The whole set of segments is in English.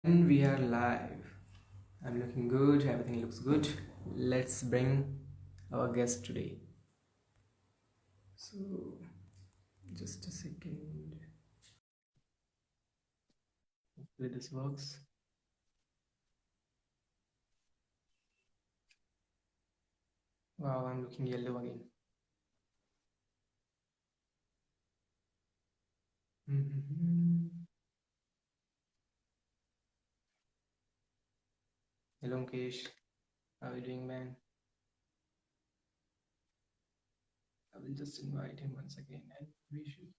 And we are live. I'm looking good, everything looks good. Let's bring our guest today. So, just a second. Hopefully, this works. Wow, I'm looking yellow again. Mhm. Hello, Mukesh. How are you doing, man? I will just invite him once again and we should.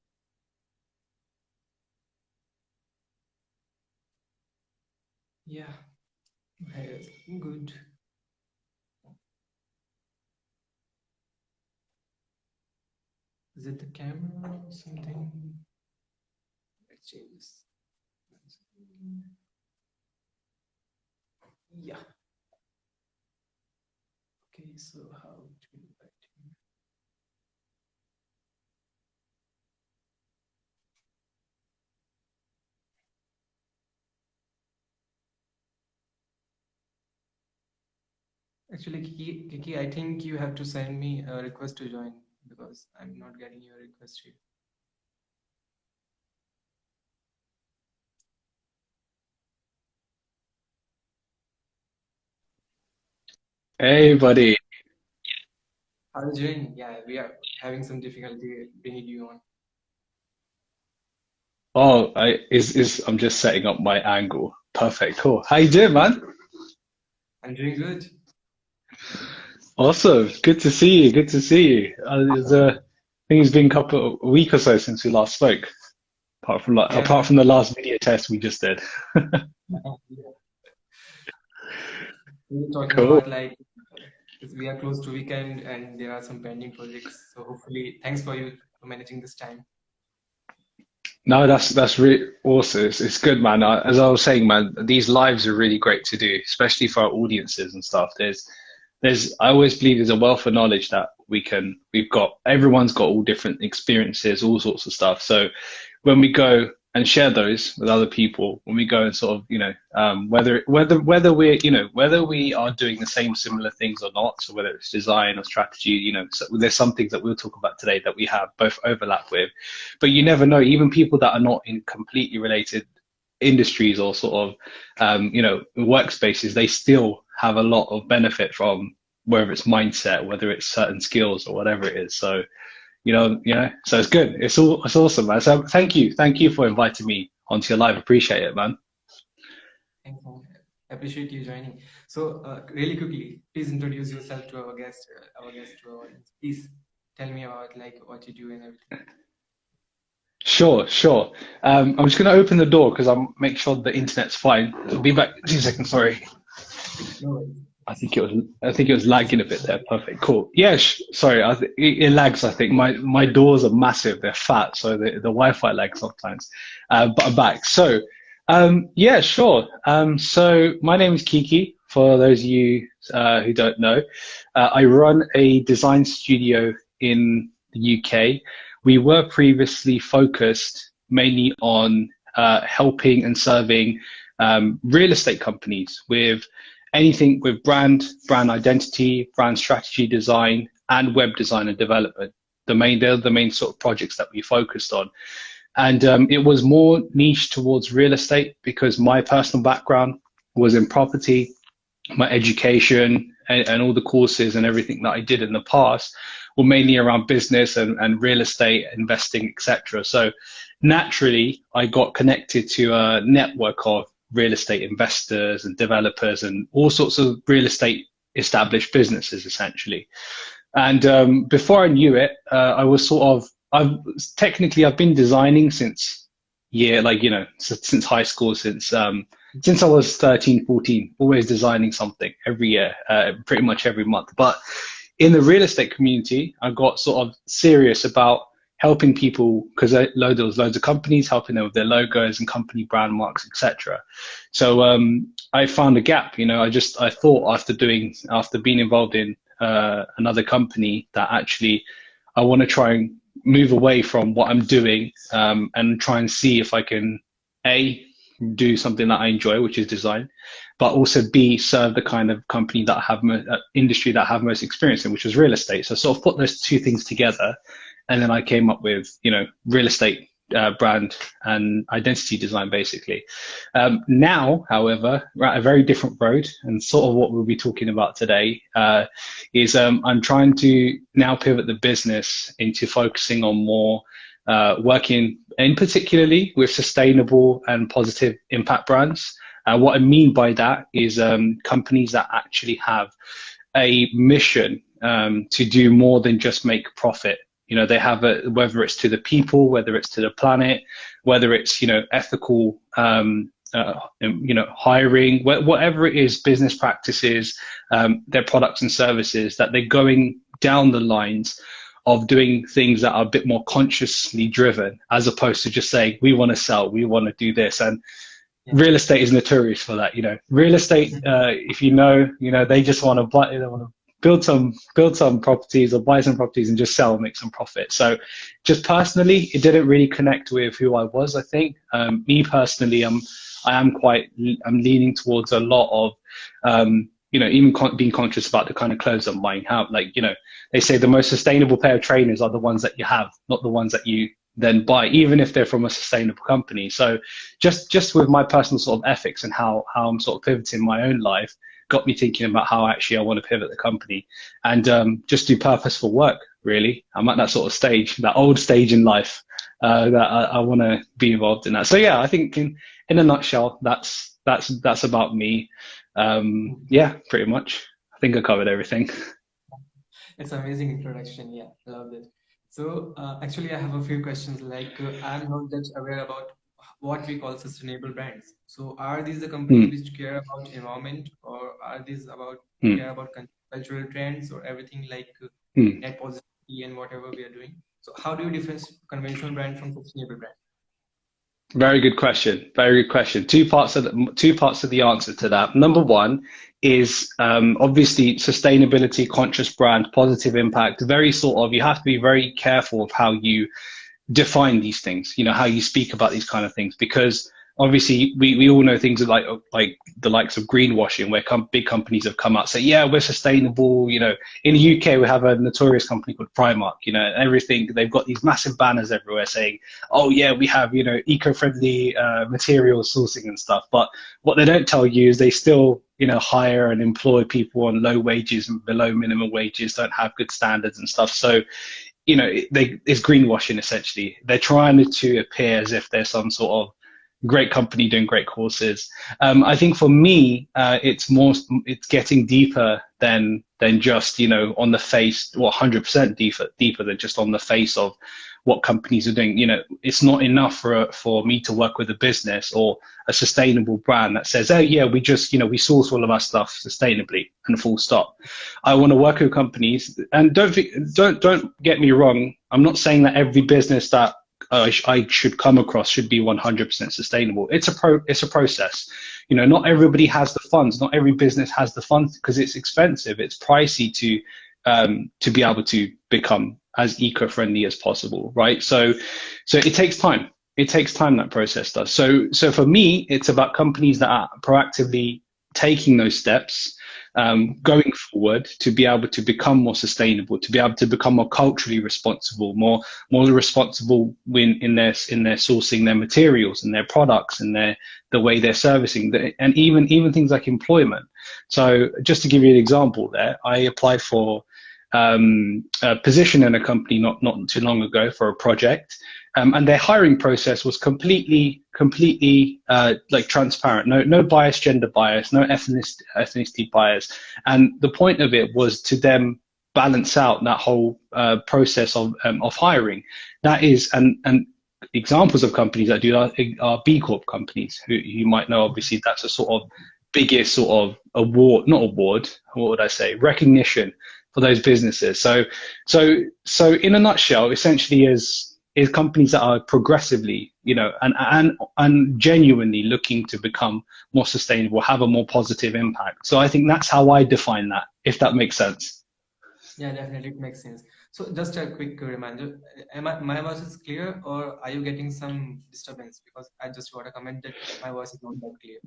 Yeah, my hair is looking good. Is it the camera or something? Let's change this. Yeah, okay, so how to invite him? Actually, Kiki, I think you have to send me a request to join because I'm not getting your request here. Hey, buddy. How are you doing? Yeah, we are having some difficulty bringing you on. Oh, I'm just setting up my angle. Perfect. Cool. How you doing, man? I'm doing good. Awesome. Good to see you. Good to see you. I think it's been a week or so since we last spoke. Yeah. Apart from the last video test we just did. Yeah. We were talking Cool. about like we are close to weekend and there are some pending projects. So hopefully, thanks for you for managing this time. No, that's really awesome. It's good, man. As I was saying, man, these lives are really great to do, especially for our audiences and stuff. I always believe there's a wealth of knowledge that everyone's got all different experiences, all sorts of stuff. So when we go and share those with other people, when we go and sort of, whether we are doing the same similar things or not, so whether it's design or strategy, so there's some things that we'll talk about today that we have both overlap with, but you never know, even people that are not in completely related industries or sort of workspaces, they still have a lot of benefit from whether it's mindset, whether it's certain skills or whatever it is. So so it's good. It's awesome, man. So thank you for inviting me onto your live. Appreciate it, man. Thanks, man. Appreciate you joining. So, really quickly, please introduce yourself to our guest, to our audience. Please tell me about like what you do and everything. Sure, sure. I'm just gonna open the door because I'll make sure the internet's fine. I'll be back 2 seconds. Sorry. No worries. I think it was lagging a bit there. Perfect. Cool. Yeah. Sorry. It lags. I think my doors are massive. They're fat, so the Wi-Fi lags sometimes. But I'm back. So, yeah, sure. So my name is Kiki. For those of you who don't know, I run a design studio in the UK. We were previously focused mainly on helping and serving real estate companies with anything with brand identity, brand strategy design, and web design and development. They're the main sort of projects that we focused on. And it was more niche towards real estate because my personal background was in property, my education and all the courses and everything that I did in the past were mainly around business and real estate, investing, etc. So naturally, I got connected to a network of real estate investors and developers and all sorts of real estate established businesses, essentially. And before I knew it, I was sort of I've been designing since since high school, since I was 13, 14, always designing something every year, pretty much every month. But in the real estate community, I got sort of serious about helping people because there was loads of companies helping them with their logos and company brand marks, etc. So I found a gap. I thought after being involved in another company that actually I want to try and move away from what I'm doing and try and see if I can a do something that I enjoy, which is design, but also B, serve the kind of company that I have industry that I have most experience in, which was real estate. So I sort of put those two things together, and then I came up with, real estate brand and identity design, basically. Now, however, we're at a very different road, and sort of what we'll be talking about today is I'm trying to now pivot the business into focusing on more working in particularly with sustainable and positive impact brands. What I mean by that is companies that actually have a mission to do more than just make profit. They have whether it's to the people, whether it's to the planet, whether it's, ethical, hiring, whatever it is, business practices, their products and services, that they're going down the lines of doing things that are a bit more consciously driven, as opposed to just saying, we want to sell, we want to do this. And Yeah. real estate is notorious for that. Real estate, if they just want to buy, they want to build some properties or buy some properties and just sell and make some profit. So just personally, it didn't really connect with who I was. I think me personally, I'm leaning towards a lot of even being conscious about the kind of clothes I'm buying. How, they say the most sustainable pair of trainers are the ones that you have, not the ones that you then buy, even if they're from a sustainable company. So just with my personal sort of ethics and how I'm sort of pivoting my own life, got me thinking about how actually I want to pivot the company and just do purposeful work, really. I'm at that sort of stage, that old stage in life, that I want to be involved in that. So yeah, I think in a nutshell, that's about me. Yeah, pretty much. I think I covered everything. It's amazing introduction. Yeah, I love it. So actually, I have a few questions. Like I'm not that aware about what we call sustainable brands. So are these the companies Hmm. which care about environment, or are these about Hmm. care about cultural trends or everything like Hmm. net positivity and whatever we are doing? So how do you differentiate conventional brand from sustainable brand? Very good question. Very good question. Two parts of the answer to that. Number one is obviously sustainability, conscious brand, positive impact. Very sort of, you have to be very careful of how you define these things, how you speak about these kind of things, because obviously we all know things like the likes of greenwashing, where big companies have come out say, yeah, we're sustainable. In the UK, we have a notorious company called Primark, everything. They've got these massive banners everywhere saying, oh yeah, we have, eco-friendly material sourcing and stuff. But what they don't tell you is they still, hire and employ people on low wages and below minimum wages, don't have good standards and stuff. So it's greenwashing essentially. They're trying to appear as if they're some sort of great company doing great courses. I think for me, it's getting deeper than just on the face, 100% deeper than just on the face of what companies are doing. It's not enough for me to work with a business or a sustainable brand that says, oh yeah, we just we source all of our stuff sustainably and full stop. I want to work with companies, and don't get me wrong. I'm not saying that every business that I should come across should be 100% sustainable. It's a process. Not everybody has the funds. Not every business has the funds because it's expensive. It's pricey to be able to become as eco-friendly as possible, right? So it takes time. It takes time, that process does. So for me, it's about companies that are proactively taking those steps, going forward, to be able to become more sustainable, to be able to become more culturally responsible, more responsible in their sourcing their materials and their products and the way they're servicing, and even things like employment. So just to give you an example, there, I applied for a position in a company not too long ago for a project, and their hiring process was completely like transparent. No bias, gender bias, no ethnicity bias, and the point of it was to them balance out that whole process of hiring. That is, and examples of companies that do that are B Corp companies, who you might know. Obviously, that's a sort of biggest sort of award, not award, what would I say, recognition for those businesses. So in a nutshell, essentially is companies that are progressively, and genuinely looking to become more sustainable, have a more positive impact. So I think that's how I define that, if that makes sense. Yeah, definitely, it makes sense. So just a quick reminder, my voice is clear or are you getting some disturbance? Because I just got a comment that my voice is not that clear.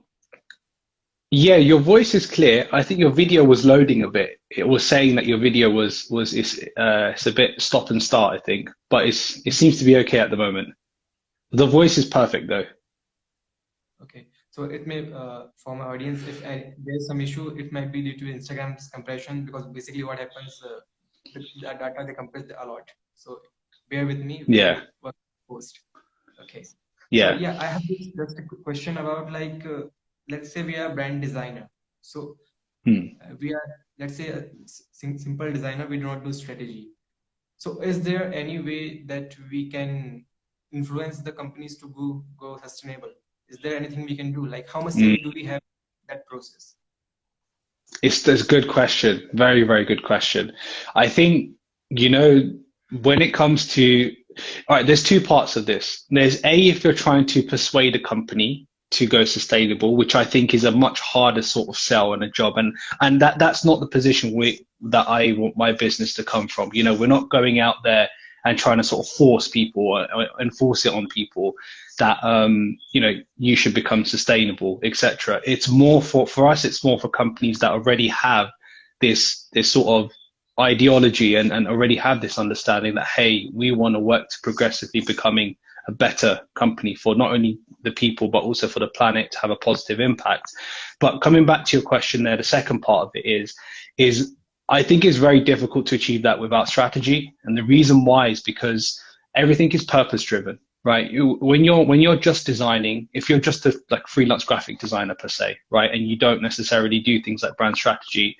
Yeah, your voice is clear. I think your video was loading a bit. It was saying that your video was it's a bit stop and start, I think, but it seems to be okay at the moment. The voice is perfect though. Okay, so it may, for my audience, if there's some issue, it might be due to Instagram's compression because basically what happens, the data they compress a lot. So bear with me, we will Yeah, work post. Okay, so yeah. yeah, I have just a quick question about like, let's say we are brand designer. So Hmm. we are, let's say, a simple designer, we do not do strategy. So is there any way that we can influence the companies to go sustainable? Is there anything we can do? Like how much say Hmm. do we have in that process? It's a good question. Very, very good question. I think, you know, when it comes to, all right, there's two parts of this. There's A, if you're trying to persuade a company to go sustainable, which I think is a much harder sort of sell and a job. And that's not the position that I want my business to come from. You know, we're not going out there and trying to sort of force people or enforce it on people that you know, you should become sustainable, etc. It's more for us. It's more for companies that already have this sort of ideology and already have this understanding that hey, we want to work to progressively becoming a better company for not only the people but also for the planet to have a positive impact. But coming back to your question there, the second part of it is I think it's very difficult to achieve that without strategy, and the reason why is because everything is purpose driven, right? When you're just designing, if you're just a like freelance graphic designer per se, right, and you don't necessarily do things like brand strategy,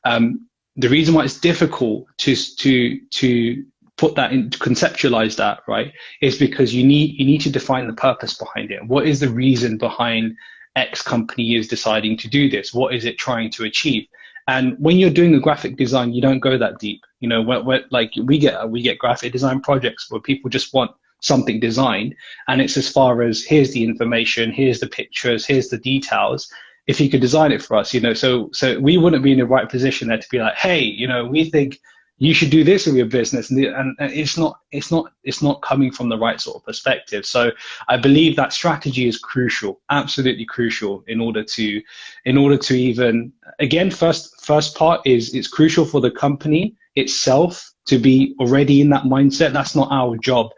the reason why it's difficult to put that in, to conceptualize that, right, is because you need to define the purpose behind it. What is the reason behind X company is deciding to do this? What is it trying to achieve? And when you're doing a graphic design, you don't go that deep. You know, like we get graphic design projects where people just want something designed, and it's as far as here's the information, here's the pictures, here's the details. If you could design it for us, you know, so we wouldn't be in the right position there to be like, hey, you know, we think you should do this with your business, and it's not coming from the right sort of perspective. So I believe that strategy is crucial, absolutely crucial, in order to even, again, first part is it's crucial for the company itself to be already in that mindset. That's not our job.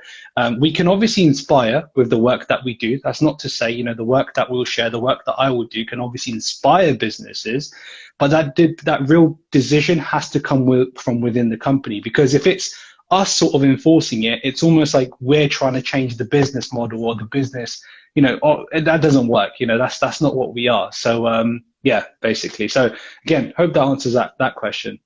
We can obviously inspire with the work that we do. That's not to say, you know, the work that we'll share, the work that I will do can obviously inspire businesses, but that real decision has to come from within the company. Because if it's us sort of enforcing it, it's almost like we're trying to change the business model or the business, you know, or, that doesn't work. You know, that's not what we are. So yeah, basically. So again, hope that answers that question.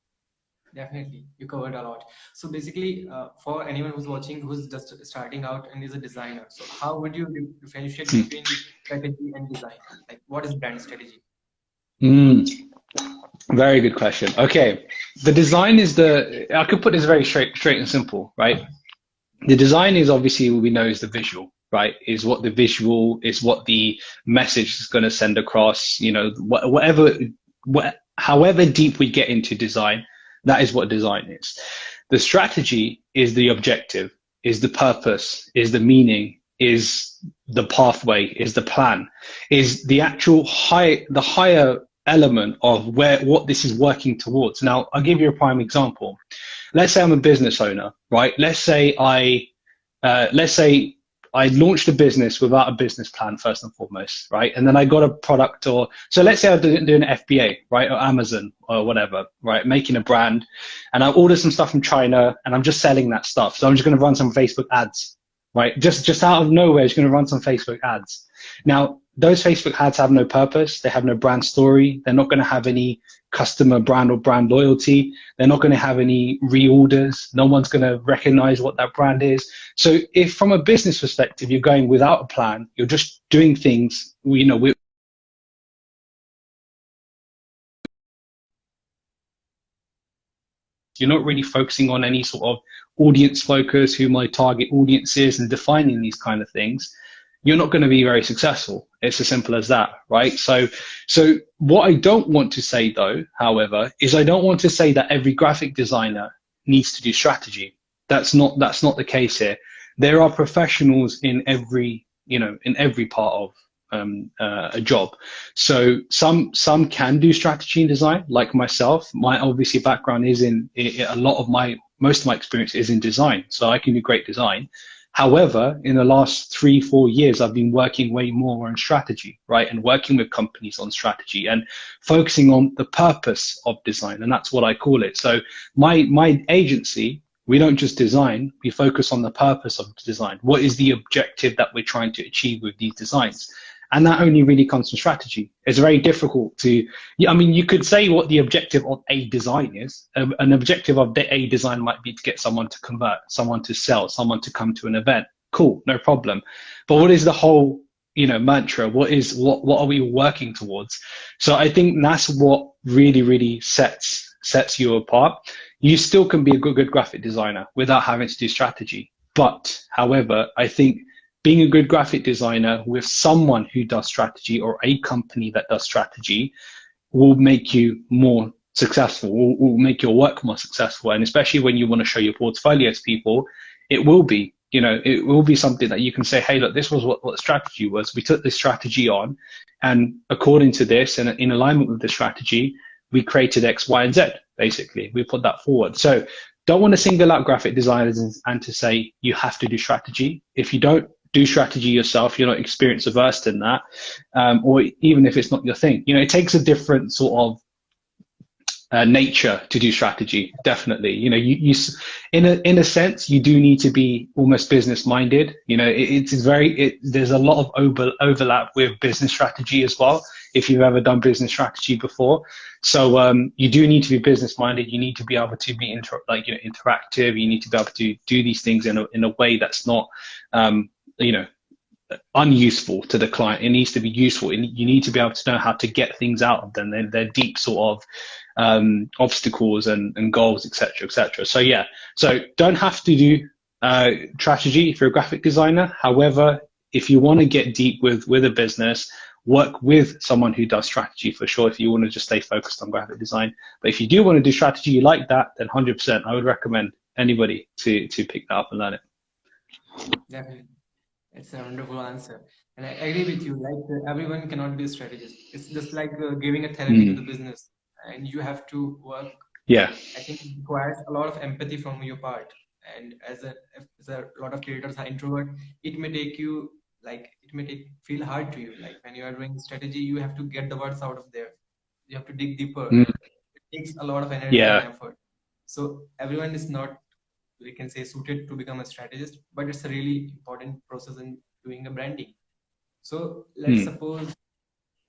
Definitely, you covered a lot. So basically, for anyone who's watching, who's just starting out and is a designer, so how would you differentiate between strategy and design? Like, what is brand strategy? Mm, very good question. Okay, the design is I could put this very straight and simple, right? The design is obviously we know is the visual, right? Is what the visual is, what the message is going to send across. You know, however deep we get into design, that is what design is. The strategy is the objective, is the purpose, is the meaning, is the pathway, is the plan, is the actual the higher element of what this is working towards. Now, I'll give you a prime example. Let's say I'm a business owner, right? Let's say I launched a business without a business plan first and foremost, right? And then I got a product, or so let's say I'm doing an FBA, right, or Amazon or whatever, right, making a brand, and I ordered some stuff from China, and I'm just selling that stuff. So I'm just going to run some Facebook ads, right? Just out of nowhere, just going to run some Facebook ads. Now, those Facebook ads have no purpose. They have no brand story. They're not going to have any customer brand or brand loyalty. They're not going to have any reorders. No one's going to recognize what that brand is. So if from a business perspective, you're going without a plan, you're just doing things, you know, you're not really focusing on any sort of audience focus, who my target audience is, and defining these kind of things, you're not going to be very successful. It's as simple as that, right? So what I don't want to say though, however, is I don't want to say that every graphic designer needs to do strategy. That's not the case here. There are professionals in every, in every part of a job. So some can do strategy and design, like myself. My obviously background is in a lot of my most of my experience is in design, so I can do great design. However, in the last 3-4 years, I've been working way more on strategy, right, and working with companies on strategy and focusing on the purpose of design, and that's what I call it. So my agency, we don't just design, we focus on the purpose of the design. What is the objective that we're trying to achieve with these designs? And that only really comes from strategy. It's very difficult to, I mean, you could say what the objective of a design is. An objective of a design might be to get someone to convert, someone to sell, someone to come to an event. Cool, no problem. But what is the whole, mantra? What are we working towards? So I think that's what really sets you apart. You still can be a good graphic designer without having to do strategy. But however, I think being a good graphic designer with someone who does strategy or a company that does strategy will make you more successful, will make your work more successful. And especially when you want to show your portfolio to people, it will be, it will be something that you can say, hey, look, this was what the strategy was. We took this strategy on, and according to this and in alignment with the strategy, we created X, Y, and Z, basically. We put that forward. So don't want to single out graphic designers and to say you have to do strategy. If you don't do strategy yourself, you're not experience averse in that, or even if it's not your thing, it takes a different sort of nature to do strategy. Definitely, you in a sense, you do need to be almost business minded. There's a lot of overlap with business strategy as well, if you've ever done business strategy before. So you do need to be business minded. You need to be able to be interactive. You need to be able to do these things in a way that's not unuseful to the client. It needs to be useful, and you need to be able to know how to get things out of them. They're deep sort of obstacles and goals, etc. So yeah, so don't have to do strategy if you're a graphic designer. However, if you want to get deep with a business, work with someone who does strategy for sure, if you want to just stay focused on graphic design. But if you do want to do strategy, you like that, then 100% I would recommend anybody to pick that up and learn it. Definitely. It's a wonderful answer. And I agree with you. Like everyone cannot be a strategist. It's just like giving a therapy to the business, and you have to work. Yeah. I think it requires a lot of empathy from your part. And as a lot of creators are introvert, it may take you feel hard to you. Like when you are doing strategy, you have to get the words out of there. You have to dig deeper. It takes a lot of energy and effort. So everyone is not, we can say, suited to become a strategist, but it's a really important process in doing a branding. So let's suppose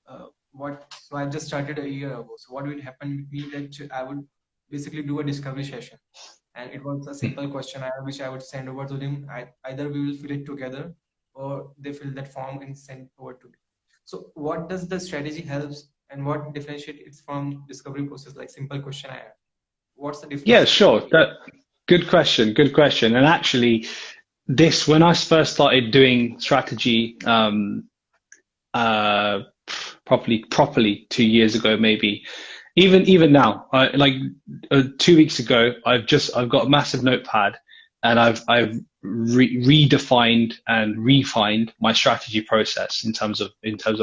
so I just started a year ago. So what would happen with me that I would basically do a discovery session, and it was a simple questionnaire which I would send over to them. Either we will fill it together, or they fill that form and send over to me. So what does the strategy helps, and what differentiates it from discovery process, like simple questionnaire? What's the difference? Yeah, sure. Good question. And actually, when I first started doing strategy, properly 2 years ago, maybe, even now, 2 weeks ago, I've got a massive notepad, and I've redefined and refined my strategy process in terms of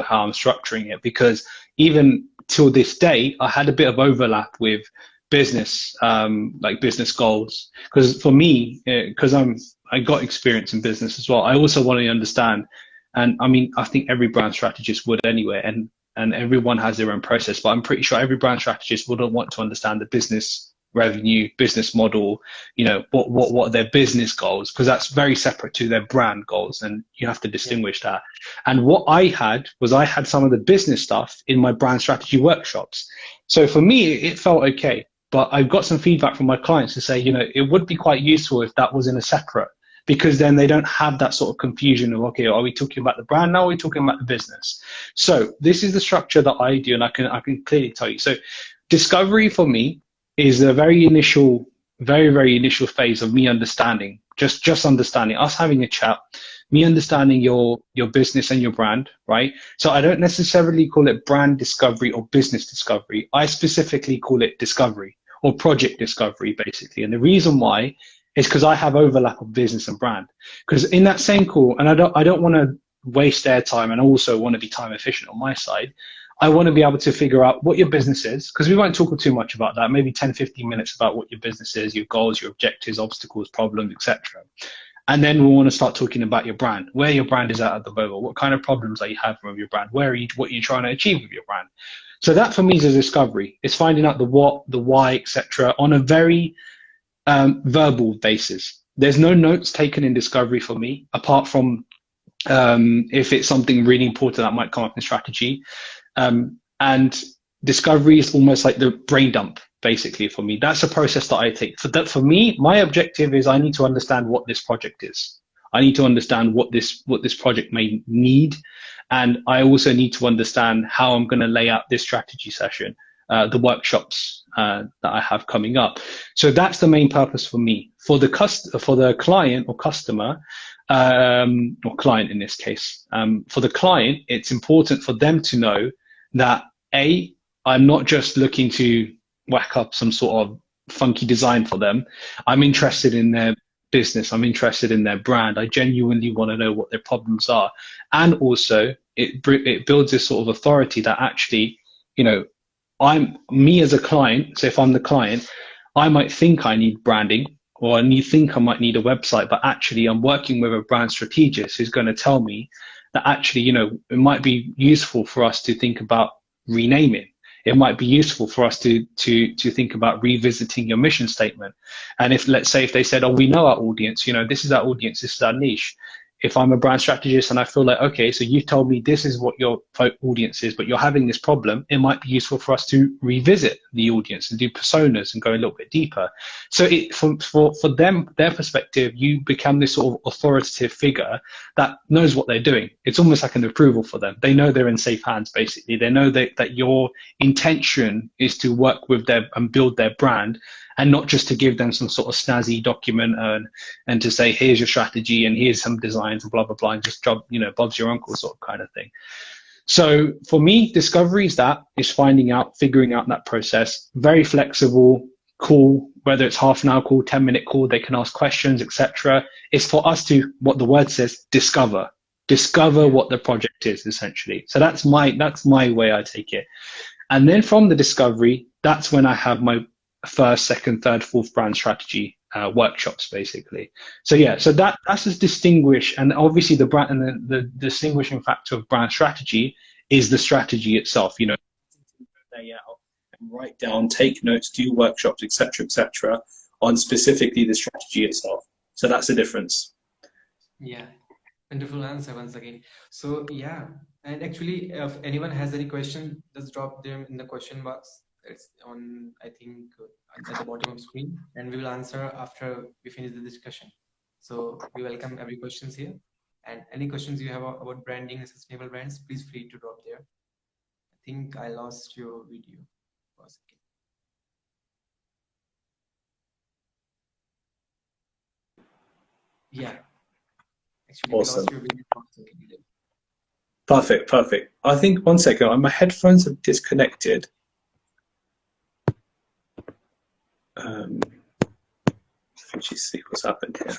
how I'm structuring it, because even till this day, I had a bit of overlap with business, business goals. Because for me, I got experience in business as well, I also want to understand, and I mean, I think every brand strategist would anyway, and everyone has their own process, but I'm pretty sure every brand strategist wouldn't want to understand the business revenue, business model, what are their business goals, because that's very separate to their brand goals, and you have to distinguish that. And what I had some of the business stuff in my brand strategy workshops. So for me, it felt okay. But I've got some feedback from my clients to say, it would be quite useful if that was in a separate, because then they don't have that sort of confusion of, okay, are we talking about the brand now? Or are we talking about the business? So this is the structure that I do, and I can clearly tell you. So discovery for me is a very very initial phase of me understanding, just understanding, us having a chat, me understanding your business and your brand, right? So I don't necessarily call it brand discovery or business discovery. I specifically call it discovery. or project discovery, basically. And the reason why is because I have overlap of business and brand. Because in that same call, and I don't want to waste their time and also want to be time efficient on my side. I want to be able to figure out what your business is, because we won't talk too much about that, maybe 10, 15 minutes about what your business is, your goals, your objectives, obstacles, problems, etc. And then we want to start talking about your brand, where your brand is at the moment, what kind of problems are you having with your brand, what are you trying to achieve with your brand. So that for me is a discovery. It's finding out the what, the why, etc. on a very verbal basis. There's no notes taken in discovery for me, apart from if it's something really important that might come up in strategy. And discovery is almost like the brain dump, basically, for me. That's a process that I take. For me, my objective is I need to understand what this project is. I need to understand what this project may need. And I also need to understand how I'm going to lay out this strategy session, the workshops that I have coming up. So that's the main purpose for me. For the client or customer, or client in this case, for the client, it's important for them to know that I'm not just looking to whack up some sort of funky design for them. I'm interested in their business. I'm interested in their brand. I genuinely want to know what their problems are. And also it builds this sort of authority that actually, I'm me as a client. So if I'm the client, I might think I need branding, or think I might need a website, but actually I'm working with a brand strategist who's going to tell me that actually, it might be useful for us to think about renaming. It might be useful for us to think about revisiting your mission statement. And if, let's say, if they said, oh, we know our audience, this is our audience, this is our niche. If I'm a brand strategist and I feel like, okay, so you told me this is what your audience is, but you're having this problem, it might be useful for us to revisit the audience and do personas and go a little bit deeper. So for them, their perspective, you become this sort of authoritative figure that knows what they're doing. It's almost like an approval for them. They know they're in safe hands, basically. They know that your intention is to work with them and build their brand, and not just to give them some sort of snazzy document and to say, here's your strategy and here's some designs and blah, blah, blah, and just Bob's your uncle sort of kind of thing. So for me, discovery is figuring out that process. Very flexible, call, whether it's half an hour call, 10-minute call, they can ask questions, etc. It's for us to, what the word says, discover what the project is, essentially. So that's my way I take it. And then from the discovery, that's when I have my first, second, third, fourth brand strategy workshops, basically. So yeah, so that's as distinguished, and obviously the brand and the distinguishing factor of brand strategy is the strategy itself. Lay out and write down, take notes, do workshops, etc., on specifically the strategy itself. So that's the difference. Yeah, wonderful answer once again. So yeah, and actually, if anyone has any question, just drop them in the question box. It's on, I think, at the bottom of the screen, and we will answer after we finish the discussion. So we welcome every questions here, and any questions you have about branding and sustainable brands, please free to drop there. I think I lost your video for a second. Yeah, actually, we Awesome. lost your video for a second. Perfect. I think, one second, my headphones have disconnected. Let me see what's happened here.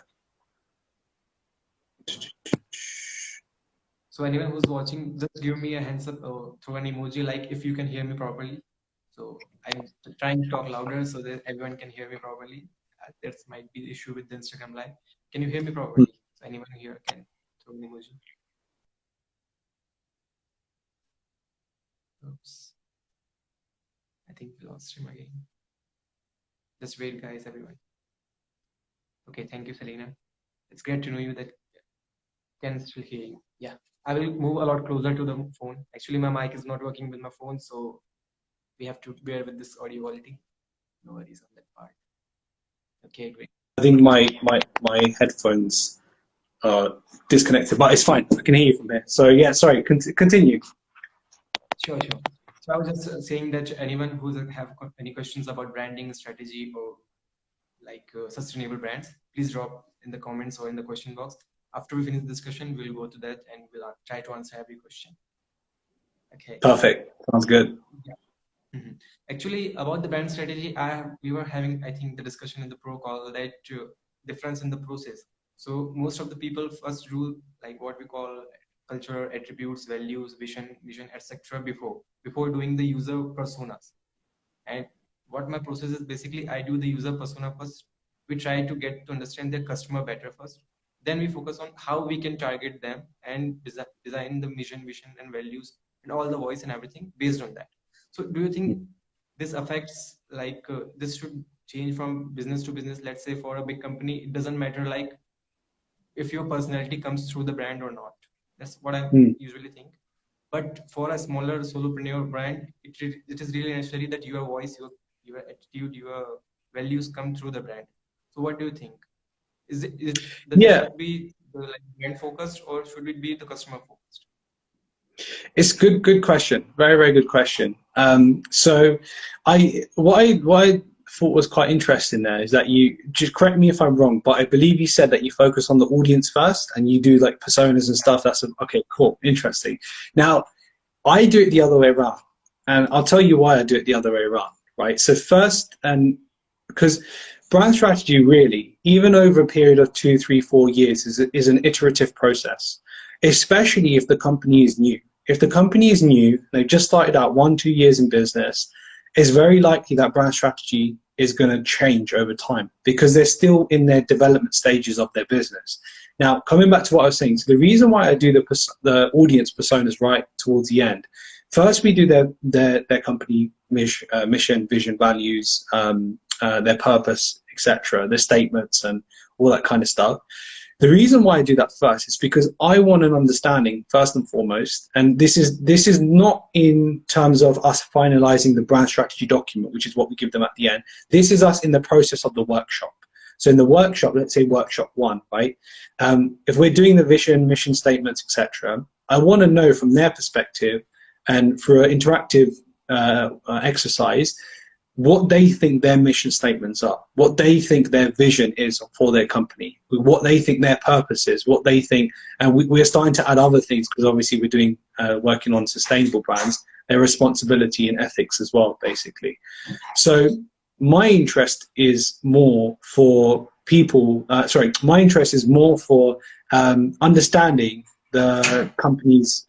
So anyone who's watching, just give me a hands up or throw an emoji like if you can hear me properly. So I'm trying to talk louder so that everyone can hear me properly. That might be the issue with the Instagram live. Can you hear me properly? So anyone here can throw an emoji. Oops. I think we lost him again. Just wait, guys, everyone. Okay, thank you, Selena. It's great to know you that can still hear you. Yeah, I will move a lot closer to the phone. Actually, my mic is not working with my phone, so we have to bear with this audio quality. No worries on that part. Okay, great. I think my headphones are disconnected, but it's fine. I can hear you from here. So yeah, sorry, continue. Sure. So I was just saying that anyone who have any questions about branding strategy or like sustainable brands, please drop in the comments or in the question box. After we finish the discussion, we'll go to that and we'll try to answer every question. Okay. Perfect. Sounds good. Yeah. Actually, about the brand strategy, we were having, I think, the discussion in the pro call that difference in the process. So most of the people first do like what we call culture, attributes, values, vision, etc. before doing the user personas. And what my process is basically, I do the user persona first. We try to get to understand their customer better first. Then we focus on how we can target them and design the mission, vision, and values and all the voice and everything based on that. So, do you think this affects like this should change from business to business? Let's say for a big company, it doesn't matter like if your personality comes through the brand or not. That's what I Mm. usually think. But for a smaller solopreneur brand, it is really necessary that your voice, your attitude, your values come through the brand. So what do you think? Is it that this Yeah, should be like brand focused or should it be the customer focused? it's good question. Very, very good question. So what I thought was quite interesting there is that you, just correct me if I'm wrong, but I believe you said that you focus on the audience first and you do like personas and stuff. Okay, cool, interesting. Now, I do it the other way around, and I'll tell you why I do it the other way around. Right. So first, and because brand strategy really, even over a period of 2, 3, 4 years, is an iterative process, especially if the company is new. If the company is new, they've just started out 1, 2 years in business, it's very likely that brand strategy is going to change over time because they're still in their development stages of their business. Now, coming back to what I was saying, so the reason why I do the audience personas right towards the end, first we do their company mission, vision, values, their purpose, etc., their statements, and all that kind of stuff. The reason why I do that first is because I want an understanding first and foremost, and this is not in terms of us finalizing the brand strategy document, which is what we give them at the end. This is us in the process of the workshop. So in the workshop, let's say workshop 1, right? If we're doing the vision, mission statements, etc., I want to know from their perspective, and for an interactive exercise, what they think their mission statements are, what they think their vision is for their company, what they think their purpose is, what they think, and we're starting to add other things because obviously we're doing working on sustainable brands, their responsibility and ethics as well, basically. So my interest is more for people. My interest is more for understanding the company's.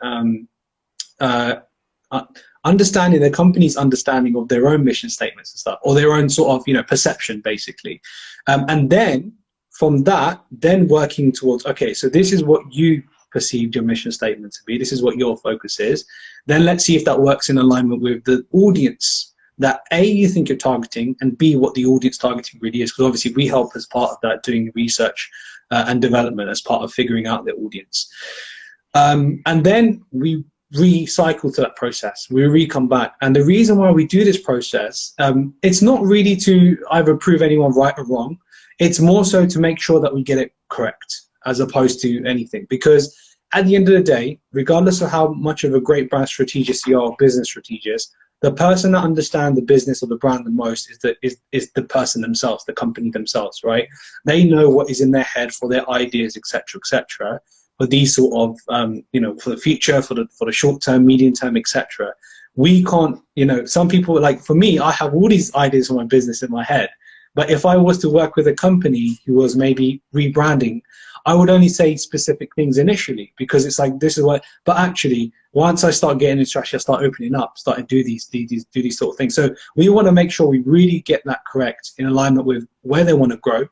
Understanding the company's understanding of their own mission statements and stuff, or their own sort of perception, basically, and then from that, then working towards, okay, so this is what you perceived your mission statement to be. This is what your focus is. Then let's see if that works in alignment with the audience that A, you think you're targeting, and B, what the audience targeting really is, because obviously we help as part of that doing research and development as part of figuring out the audience, and then we recycle to that process. We come back, and the reason why we do this process, it's not really to either prove anyone right or wrong. It's more so to make sure that we get it correct, as opposed to anything. Because at the end of the day, regardless of how much of a great brand strategist you are, or business strategist, the person that understands the business of the brand the most is the person themselves, the company themselves, right? They know what is in their head for their ideas, etc., etc. For these sort of, for the future, for the short term, medium term, etc. We can't, some people, like for me, I have all these ideas for my business in my head. But if I was to work with a company who was maybe rebranding, I would only say specific things initially, because it's like, this is what, but actually, once I start getting into strategy, I start opening up, start to do these sort of things. So we want to make sure we really get that correct in alignment with where they want to grow.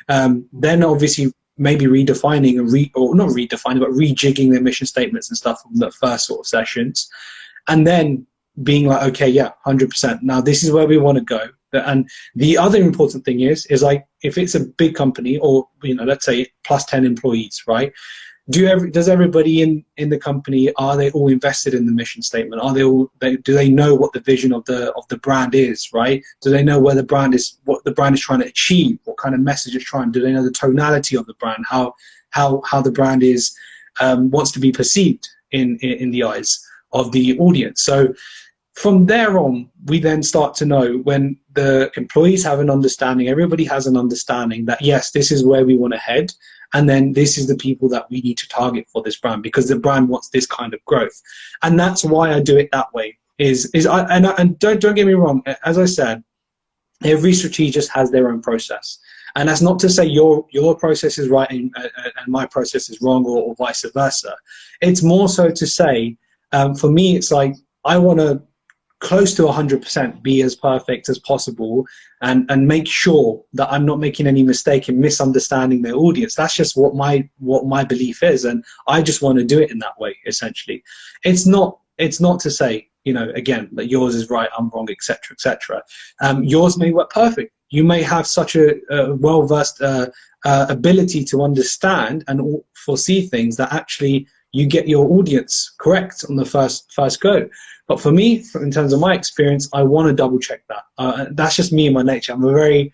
Then obviously, maybe redefining or not redefining, but rejigging their mission statements and stuff from the first sort of sessions. And then being like, okay, yeah, 100%. Now this is where we want to go. And the other important thing is like, if it's a big company or, let's say plus 10 employees, right? Does everybody in the company, are they all invested in the mission statement? Do they know what the vision of the brand is, right? Do they know where the brand is, what the brand is trying to achieve, what kind of message it's trying? Do they know the tonality of the brand, how the brand is wants to be perceived in the eyes of the audience? So from there on, we then start to know when the employees have an understanding, everybody has an understanding that yes, this is where we want to head. And then this is the people that we need to target for this brand, because the brand wants this kind of growth. And that's why I do it that way. and don't get me wrong. As I said, every strategist has their own process, and that's not to say your process is right and my process is wrong, or vice versa. It's more so to say, for me, it's like I want to close to 100% be as perfect as possible, and make sure that I'm not making any mistake in misunderstanding their audience. That's just what my belief is, and I just want to do it in that way. Essentially, it's not to say, again, that yours is right, I'm wrong, etc., etc. Yours may work perfect. You may have such a well-versed ability to understand and foresee things that actually you get your audience correct on the first go. But for me, in terms of my experience, I want to double check that. That's just me and my nature. I'm a very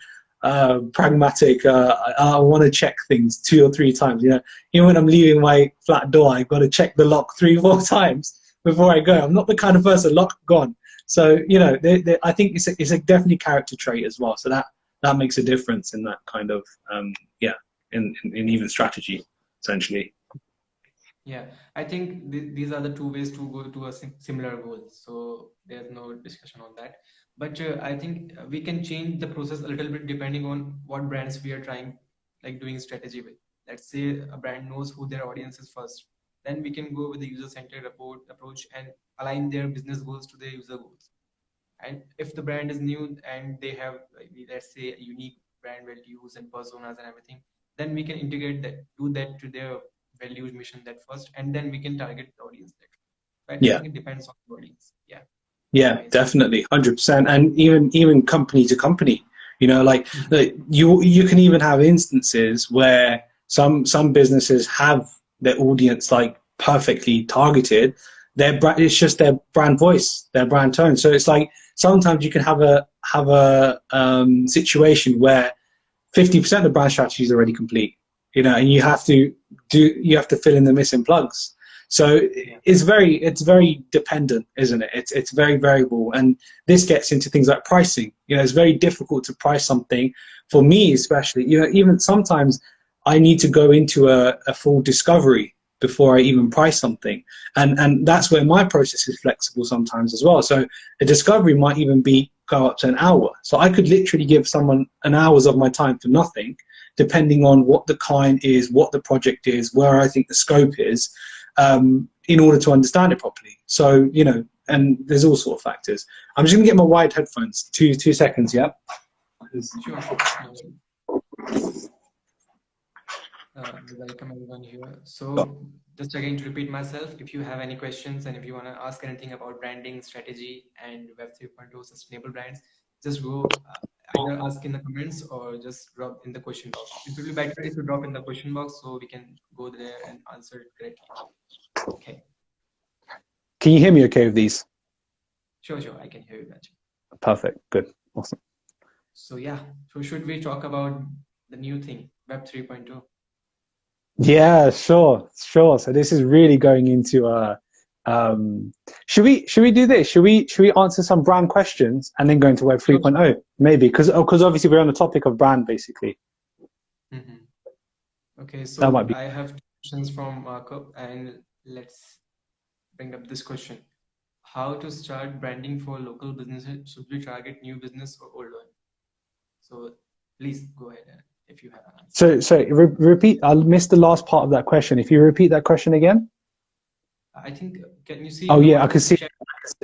pragmatic. I want to check things 2 or 3 times. Even when I'm leaving my flat door, I've got to check the lock 3 or 4 times before I go. I'm not the kind of person lock gone. So I think it's a definitely character trait as well. So that makes a difference in that kind of in even strategy, essentially. Yeah, I think these are the 2 ways to go to a similar goal. So there's no discussion on that. But I think we can change the process a little bit depending on what brands we are trying, like doing strategy with. Let's say a brand knows who their audience is first. Then we can go with the user-centered approach and align their business goals to their user goals. And if the brand is new and they have, let's say, a unique brand values and personas and everything, then we can integrate that, do that to their values, mission that first, and then we can target the audience later. But I Yeah. think it depends on the audience. Yeah. Yeah, definitely, 100%. And even company to company, like you can even have instances where some businesses have their audience like perfectly targeted. It's just their brand voice, their brand tone. So it's like sometimes you can have a situation where 50% of the brand strategy is already complete, and you have to fill in the missing plugs. So it's very dependent, isn't it? It's very variable, and this gets into things like pricing. It's very difficult to price something for me, especially. Even sometimes I need to go into a full discovery before I even price something, and that's where my process is flexible sometimes as well. So a discovery might even go up to an hour. So I could literally give someone an hours of my time for nothing, depending on what the client is, what the project is, where I think the scope is. In order to understand it properly. So, and there's all sort of factors. I'm just going to get my wired headphones. 2 seconds, yeah? Sure. Welcome everyone here. So just again to repeat myself, if you have any questions and if you want to ask anything about branding, strategy, and Web 3.0 sustainable brands, just go either ask in the comments or just drop in the question box. It will be better if you drop in the question box so we can go there and answer it correctly. Okay. Can you hear me okay with these? Sure, I can hear you better. Perfect, good, awesome. So yeah, so should we talk about the new thing, Web 3.0? Yeah, sure. So this is really going into should we do this? Should we answer some brand questions and then go into Web 3.0? Maybe, because obviously we're on the topic of brand basically. Okay, so I have questions from Marco, and let's bring up this question. How to start branding for local businesses? Should we target new business or old one? So please go ahead if you have an answer. So repeat. I missed the last part of that question. If you repeat that question again. I think, can you see? Oh yeah, I can see.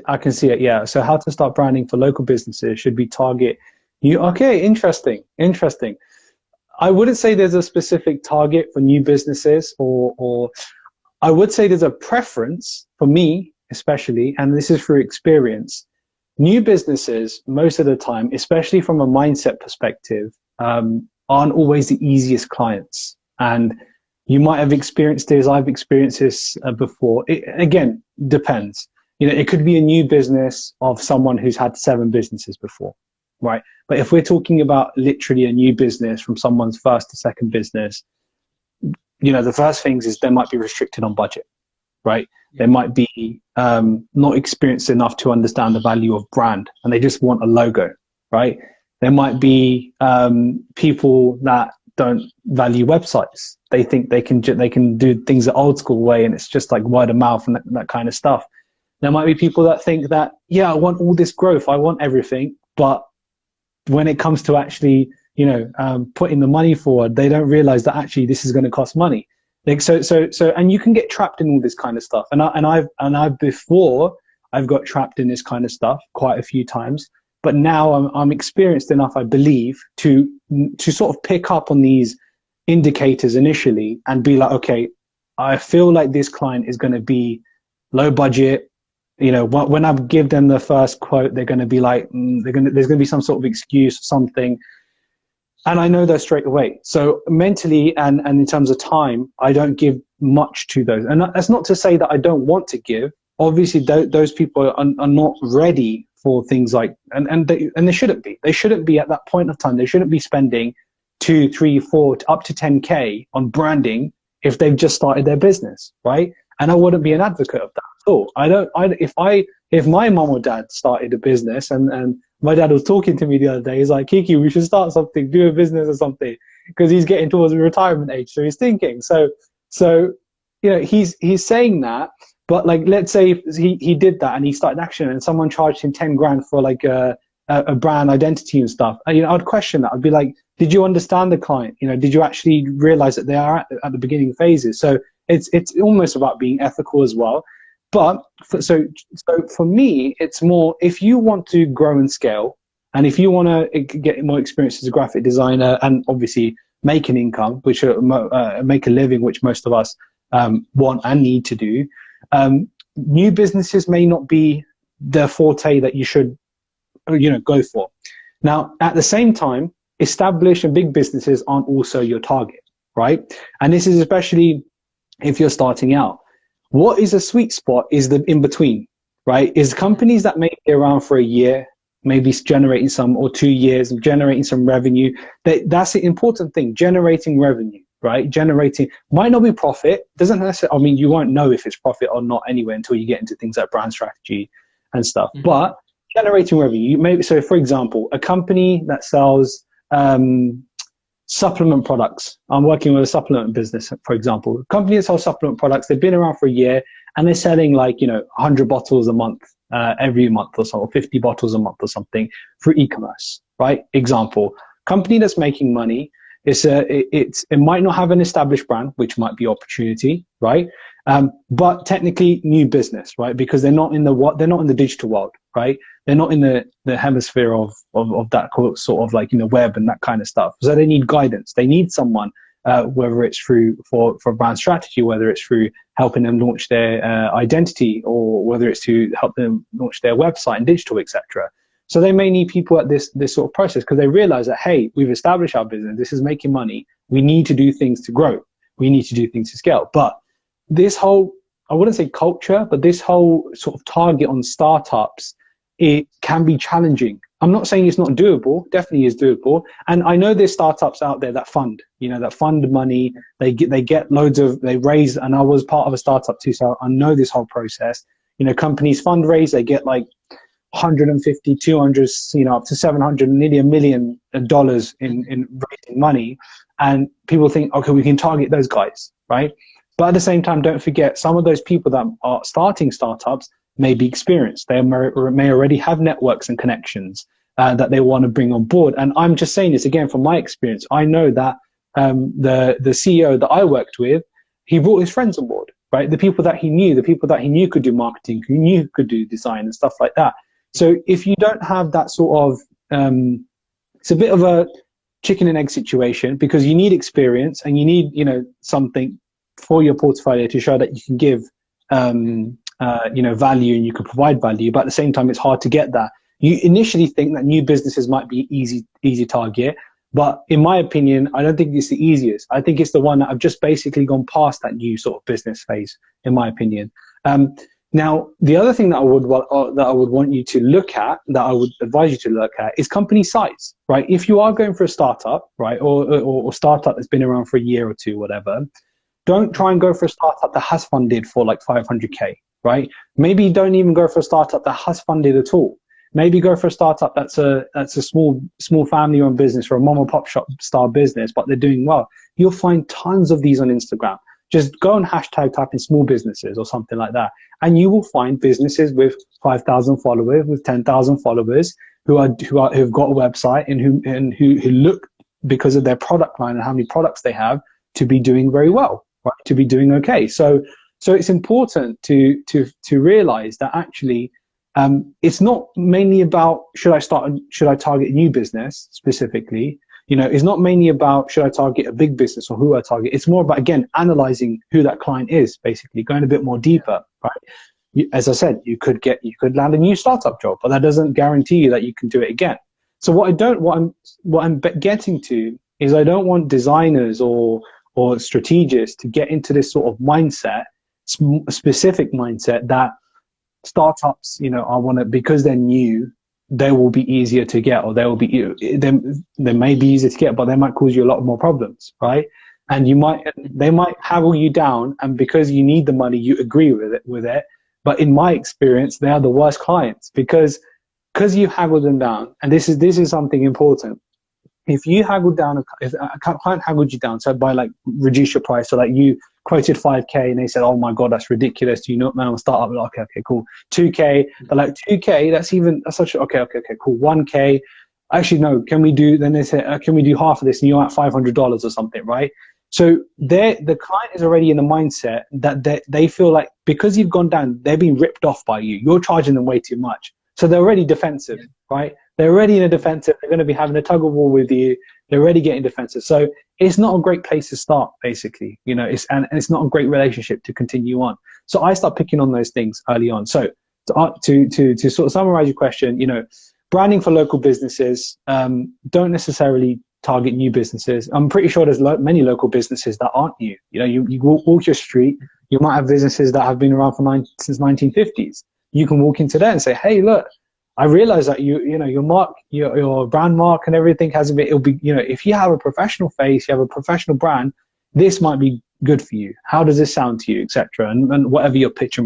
I can see it. Yeah. So how to start branding for local businesses? Should we target new? Okay, interesting. I wouldn't say there's a specific target for new businesses, or I would say there's a preference for me, especially, and this is through experience. New businesses, most of the time, especially from a mindset perspective, aren't always the easiest clients. And you might have experienced this, I've experienced this before. It, again, depends. It could be a new business of someone who's had 7 businesses before, right? But if we're talking about literally a new business from someone's first to second business, the first things is they might be restricted on budget, right? They might be not experienced enough to understand the value of brand, and they just want a logo, right? There might be people that don't value websites. They think they can do things the old school way, and it's just like word of mouth and that kind of stuff. There might be people that think that, yeah, I want all this growth, I want everything, but when it comes to actually, putting the money forward, they don't realize that actually this is going to cost money. Like, and you can get trapped in all this kind of stuff. And I've before I've got trapped in this kind of stuff quite a few times, but now I'm experienced enough, I believe, to sort of pick up on these indicators initially and be like, okay, I feel like this client is going to be low budget. When I give them the first quote, they're going to be like, there's going to be some sort of excuse or something. And I know that straight away. So mentally and in terms of time, I don't give much to those. And that's not to say that I don't want to give. Obviously, those people are not ready for things like, and they shouldn't be. They shouldn't be at that point of time. They shouldn't be spending 2, 3, 4, up to 10K on branding if they've just started their business, right? And I wouldn't be an advocate of that at all. If my mom or dad started a business and my dad was talking to me the other day, he's like, Kiki, we should start something, do a business or something, because he's getting towards the retirement age. So he's thinking, he's saying that, but like, let's say he did that and he started action and someone charged him 10 grand for like a brand identity and stuff. I'd question that. I'd be like, did you understand the client? Did you actually realize that they are at the beginning phases? So it's almost about being ethical as well. But so for me, it's more, if you want to grow and scale, and if you want to get more experience as a graphic designer and obviously make an income, which make a living, which most of us want and need to do, new businesses may not be the forte that you should go for. Now, at the same time, established and big businesses aren't also your target, right? And this is especially if you're starting out. What is a sweet spot is the in between, right? Is companies that may be around for a year, maybe generating some, or 2 years, generating some revenue. That's the important thing, generating revenue, right? Generating, might not be profit, doesn't necessarily, I mean, you won't know if it's profit or not anyway until you get into things like brand strategy and stuff. Mm-hmm. But generating revenue, maybe, so for example, a company that sells supplement products. I'm working with a supplement business, for example. A company that sells supplement products, they've been around for a year and they're selling 100 bottles a month, every month or so, or 50 bottles a month or something through e-commerce, right? Example, company that's making money, it might not have an established brand, which might be opportunity, right? But technically new business, right? Because they're not in the digital world, right? They're not in the hemisphere of that sort of web and that kind of stuff. So they need guidance. They need someone, whether it's for brand strategy, whether it's through helping them launch their identity, or whether it's to help them launch their website and digital, etc. So they may need people at this sort of process because they realize that, hey, we've established our business. This is making money. We need to do things to grow. We need to do things to scale. But this whole, I wouldn't say culture, but this whole sort of target on startups, it can be challenging. I'm not saying it's not doable, definitely is doable. And I know there's startups out there that fund money, they get loads of, they raise, and I was part of a startup too, so I know this whole process. Companies fundraise, they get like 150, 200, up to 700, nearly $1 million in raising money. And people think, okay, we can target those guys, right? But at the same time, don't forget, some of those people that are starting startups may be experienced. They may already have networks and connections that they want to bring on board. And I'm just saying this again from my experience. I know that the CEO that I worked with, he brought his friends on board, right? The people that he knew could do marketing, who knew could do design and stuff like that. So if you don't have that sort of, it's a bit of a chicken and egg situation, because you need experience and you need, something for your portfolio to show that you can give, value and you can provide value. But at the same time, it's hard to get that. You initially think that new businesses might be easy target. But in my opinion, I don't think it's the easiest. I think it's the one that I've just basically gone past that new sort of business phase, in my opinion. Now, the other thing that I would want you to look at, that I would advise you to look at, is company size, right? If you are going for a startup, right, or startup that's been around for a year or two, whatever, don't try and go for a startup that has funded for like 500K, right? Maybe don't even go for a startup that has funded at all. Maybe go for a startup that's a small family-owned business or a mom and pop shop style business, but they're doing well. You'll find tons of these on Instagram. just go and hashtag type in small businesses or something like that, and you will find businesses with 5,000 followers, with 10,000 followers, who've got a website and who look, because of their product line and how many products they have, to be doing very well, right? To be doing okay. So it's important to realize that actually, it's not mainly about should I target a new business specifically. It's not mainly about should I target a big business or who I target. It's more about, again, analyzing who that client is, basically going a bit more deeper, right? As I said, you could land a new startup job, but that doesn't guarantee you that you can do it again. So what I'm getting to is, I don't want designers or strategists to get into this sort of mindset, specific mindset, that startups, because they're new, they will be easier to get, or they may be easier to get, but they might cause you a lot more problems, right? And they might haggle you down, and because you need the money, you agree with it. But in my experience, they are the worst clients, because you haggle them down. And this is something important. If you haggle down, if a client haggled you down, so by like reduce your price, so like you quoted 5K and they said, oh my God, that's ridiculous. Do you know, man, I'm a startup. Like, okay, cool. 2K, they're like, 2K, that's such a, okay, cool. 1K, actually, no, can we do, then they say, can we do half of this? And you're at $500 or something, right? So the client is already in the mindset that they feel like, because you've gone down, they're being ripped off by you. You're charging them way too much. So they're already defensive, right? They're already in a defensive. They're going to be having a tug of war with you. They're already getting defensive. So it's not a great place to start, basically. It's not a great relationship to continue on. So I start picking on those things early on. So to sort of summarize your question, branding for local businesses, don't necessarily target new businesses. I'm pretty sure there's many local businesses that aren't new. You walk your street, you might have businesses that have been around since 1950s. You can walk into there and say, hey, look, I realize that your mark, your brand mark and everything it'll be, if you have a professional face, you have a professional brand, this might be good for you. How does this sound to you, etc. And whatever your pitch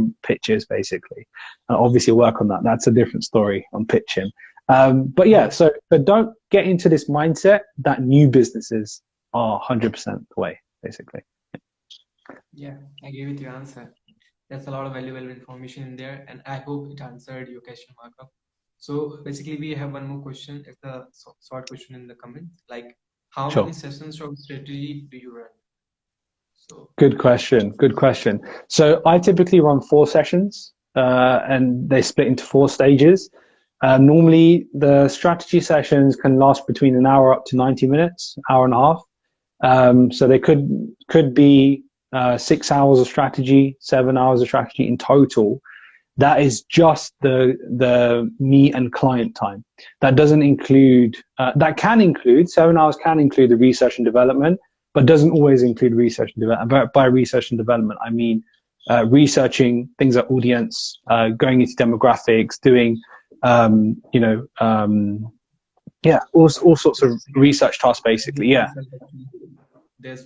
is, basically. Obviously work on that. That's a different story on pitching. But yeah, so don't get into this mindset that new businesses are 100% the way, basically. Yeah, I agree with your answer. There's a lot of valuable information in there, and I hope it answered your question, Markup. So basically, we have one more question. It's a short question in the comments, like how Sure. many sessions of strategy do you run? So Good question. So I typically run 4 sessions, and they split into 4 stages. Normally, the strategy sessions can last between an hour up to 90 minutes, hour and a half. So they could be 6 hours of strategy, 7 hours of strategy in total. That is just the me and client time. That doesn't include, that can include, 7 hours can include the research and development, but doesn't always include research and development. By research and development, I mean researching things like audience, going into demographics, doing, all sorts of research tasks, basically. Yeah.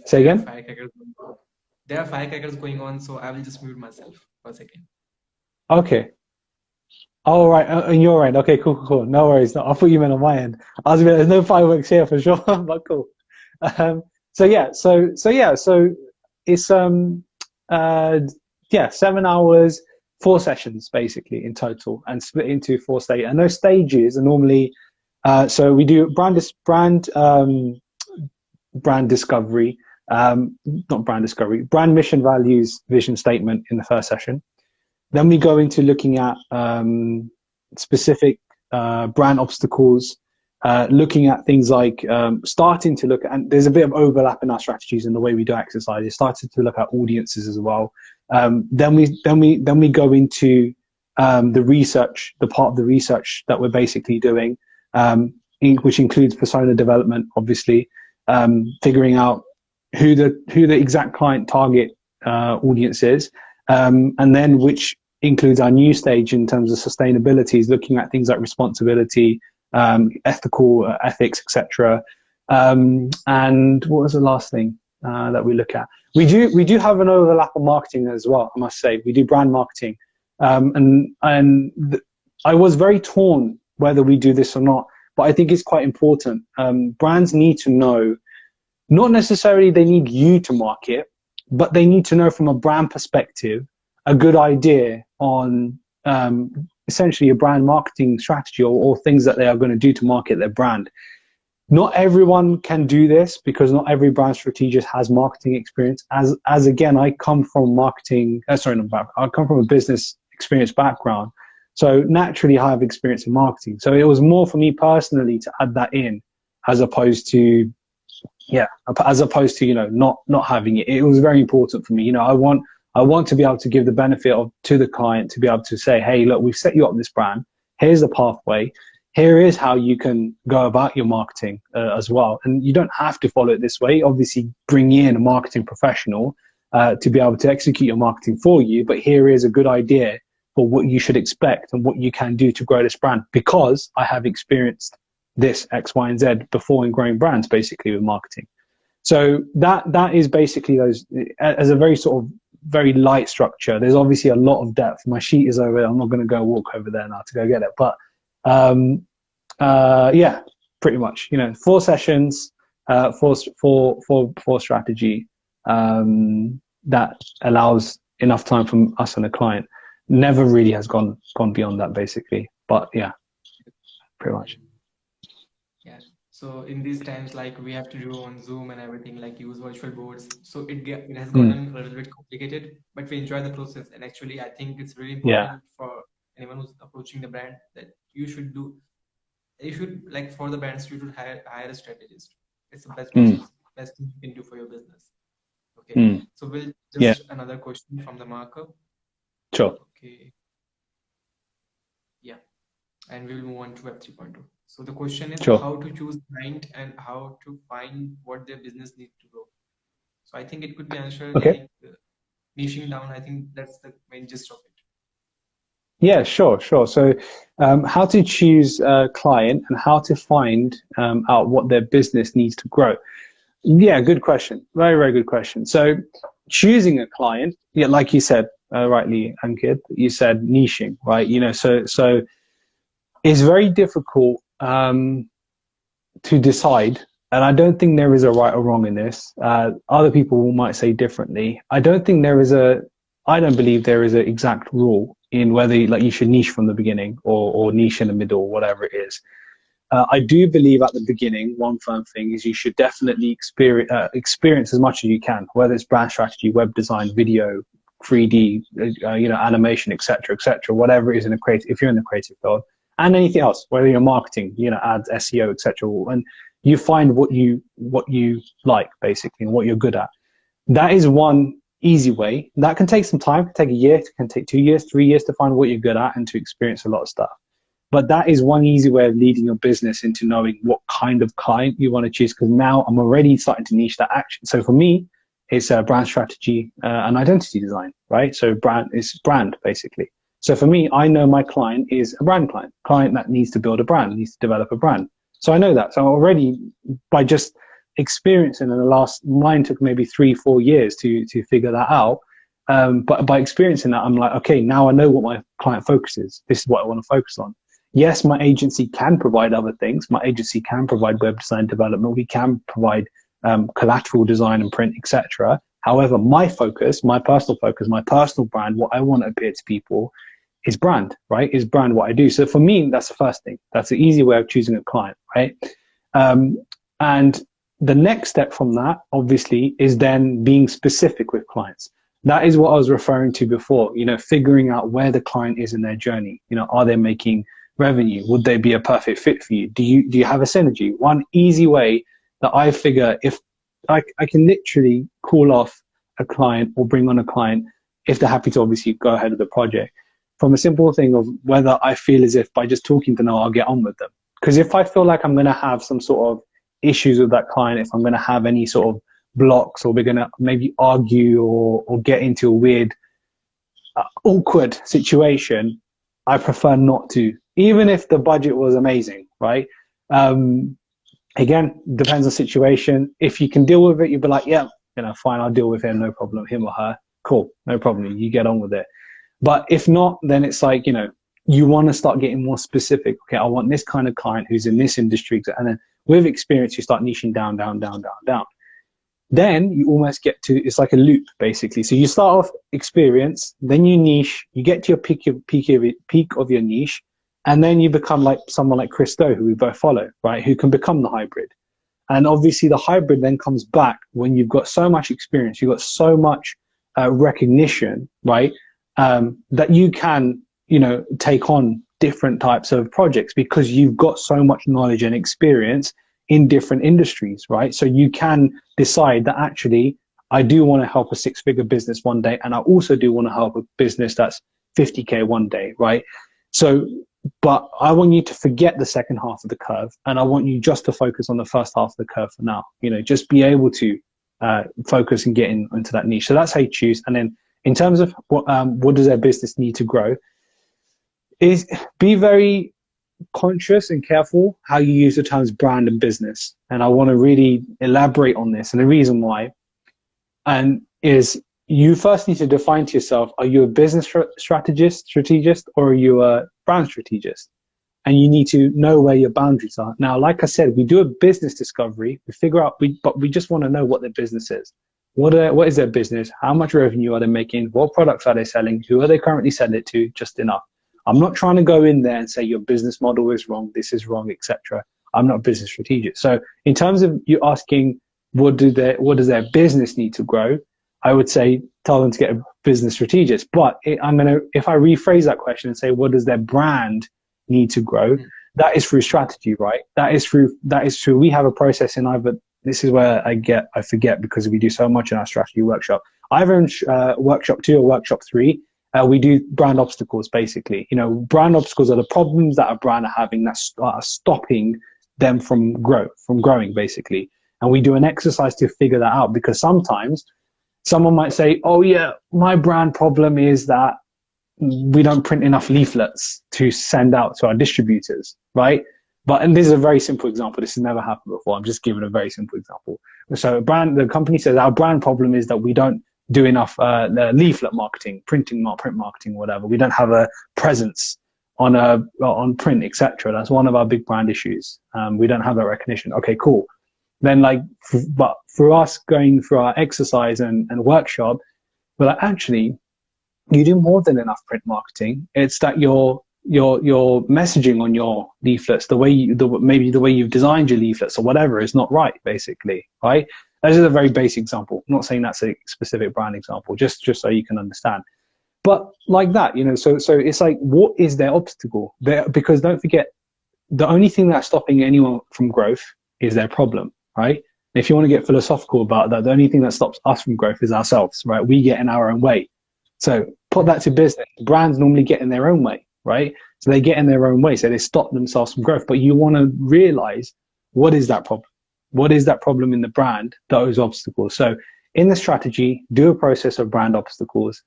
Say again? There are firecrackers going on, so I will just mute myself for a second. Okay. All right. And you're right. Okay, cool. No worries. No, I thought you meant on my end. I was there's no fireworks here for sure, but cool. So it's 7 hours, 4 sessions basically in total, and split into 4 stages. And those stages are normally, so we do brand discovery, not brand discovery, brand mission, values, vision statement in the first session. Then we go into looking at specific brand obstacles, looking at things like starting to look at, and there's a bit of overlap in our strategies and the way we do exercises, started to look at audiences as well. Then we go into the research, the part of the research that we're basically doing, which includes persona development, obviously, figuring out who the exact client target audience is. And then which includes our new stage in terms of sustainability, is looking at things like responsibility, ethical ethics, etc. And what was the last thing that we look at? We do have an overlap on marketing as well, I must say. We do brand marketing. I was very torn whether we do this or not, but I think it's quite important. Brands need to know, not necessarily they need you to market, but they need to know from a brand perspective a good idea on essentially a brand marketing strategy, or things that they are going to do to market their brand. Not everyone can do this because not every brand strategist has marketing experience. As again, I come from marketing, I come from a business experience background. So naturally I have experience in marketing. So it was more for me personally to add that in, as opposed to, not having it. It was very important for me. You know, I want to be able to give the benefit to the client, to be able to say, hey, look, we've set you up this brand. Here's the pathway. Here is how you can go about your marketing as well. And you don't have to follow it this way. Obviously, bring in a marketing professional to be able to execute your marketing for you. But here is a good idea for what you should expect and what you can do to grow this brand, because I have experienced this X, Y, and Z before in growing brands, basically with marketing. So that is basically those as a very sort of very light structure. There's obviously a lot of depth. My sheet is over there. I'm not going to go walk over there now to go get it, but yeah, pretty much, 4 sessions, for strategy, that allows enough time from us and the client. Never really has gone beyond that, basically. But yeah, pretty much. Yeah. So in these times, like we have to do on Zoom and everything, like use virtual boards. So it has gotten a little bit complicated, but we enjoy the process. And actually, I think it's really important for anyone who's approaching the brand that you should like, for the brands, you should hire a strategist. It's the best thing you can do for your business. Okay. So we'll just another question from the marker. Sure. Okay. Yeah. And we'll move on to Web 3.0. So the question is how to choose client and how to find what their business needs to grow. So I think it could be answered like niching down. I think that's the main gist of it. Yeah, sure. So how to choose a client and how to find out what their business needs to grow. Yeah, good question. Very, very good question. So choosing a client, like you said, rightly, Ankit, you said niching, right? So it's very difficult to decide. And I don't think there is a right or wrong in this. Other people might say differently. I don't believe there is an exact rule in whether you should niche from the beginning or niche in the middle, or whatever it is. I do believe at the beginning, one firm thing is you should definitely experience as much as you can, whether it's brand strategy, web design, video, 3D, animation, etc., whatever it is if you're in the creative field, and anything else, whether you're marketing, ads, SEO, etc., and you find what you like, basically, and what you're good at. That is one easy way. That can take some time. It can take a year. It can take 2 years, 3 years to find what you're good at and to experience a lot of stuff. But that is one easy way of leading your business into knowing what kind of client you want to choose. Because now I'm already starting to niche that action. So for me, it's brand strategy and identity design, right? So brand, basically. So for me, I know my client is a brand client that needs to build a brand, needs to develop a brand. So I know that. So already, by just experiencing mine took maybe 3-4 years to figure that out. But by experiencing that, I'm like, okay, now I know what my client focus is. This is what I want to focus on. Yes, my agency can provide other things. My agency can provide web design development. We can provide collateral design and print, etc. However, my personal focus, my personal brand, what I want to appear to people is brand, right? Is brand what I do. So for me, that's the first thing. That's the easy way of choosing a client, right? And the next step from that, obviously, is then being specific with clients. That is what I was referring to before, figuring out where the client is in their journey. Are they making revenue? Would they be a perfect fit for you? Do you have a synergy? One easy way that I figure, if I can literally call off a client or bring on a client if they're happy to obviously go ahead with the project, from a simple thing of whether I feel as if by just talking to them, I'll get on with them. Because if I feel like I'm going to have some sort of issues with that client, if I'm going to have any sort of blocks, or we're going to maybe argue or get into a weird, awkward situation, I prefer not to, even if the budget was amazing, right? Again, depends on the situation. If you can deal with it, you'll be like, yeah, fine, I'll deal with him, no problem, him or her, cool, no problem, you get on with it. But if not, then it's like, you want to start getting more specific. Okay, I want this kind of client who's in this industry. And then with experience, you start niching down. then you almost get to, it's like a loop basically. So you start off experience, then you niche, you get to your peak of your niche, and then you become like someone like Christo, who we both follow, right? Who can become the hybrid. And obviously the hybrid then comes back when you've got so much experience, you've got so much recognition, right? That you can, you know, take on different types of projects because you've got so much knowledge and experience in different industries, right? So you can decide that actually, I do want to help a 6-figure business one day, and I also do want to help a business that's 50K one day, right? So, but I want you to forget the second half of the curve, and I want you just to focus on the first half of the curve for now. You know, just be able to focus and get into that niche. So that's how you choose. And then in terms of what does their business need to grow, is be very conscious and careful how you use the terms brand and business. And I want to really elaborate on this. And the reason why is you first need to define to yourself, are you a business strategist, or are you a brand strategist? And you need to know where your boundaries are. Now, like I said, we do a business discovery. We figure out, but we just want to know what their business is. What is their business? How much revenue are they making? What products are they selling? Who are they currently selling it to? Just enough. I'm not trying to go in there and say your business model is wrong, this is wrong, etc. I'm not business strategic. So in terms of you asking what does their business need to grow, I would say tell them to get a business strategist. But if I rephrase that question and say what does their brand need to grow, that is through strategy, right? That is true. We have a process in either, this is where I forget because we do so much in our strategy workshop. Either in workshop 2 or workshop 3, we do brand obstacles, basically. You know, brand obstacles are the problems that a brand are having that are stopping them from growing, basically. And we do an exercise to figure that out, because sometimes someone might say, oh yeah, my brand problem is that we don't print enough leaflets to send out to our distributors, right? And this is a very simple example. This has never happened before. I'm just giving a very simple example. So the company says our brand problem is that we don't do enough leaflet marketing, print marketing, whatever. We don't have a presence on print, etc. That's one of our big brand issues. We don't have that recognition. Okay, cool. Then but for us going through our exercise and workshop, we're like, actually, you do more than enough print marketing. It's that your messaging on your leaflets, maybe the way you've designed your leaflets or whatever is not right, basically, right? That is a very basic example. I'm not saying that's a specific brand example, just so you can understand. But like that, you know, so it's like, what is their obstacle? Because don't forget, the only thing that's stopping anyone from growth is their problem, right? If you want to get philosophical about that, the only thing that stops us from growth is ourselves, right? We get in our own way. So put that to business. Brands normally get in their own way, right? So they get in their own way. So they stop themselves from growth. But you want to realize, what is that problem? What is that problem in the brand, those obstacles? So in the strategy, do a process of brand obstacles.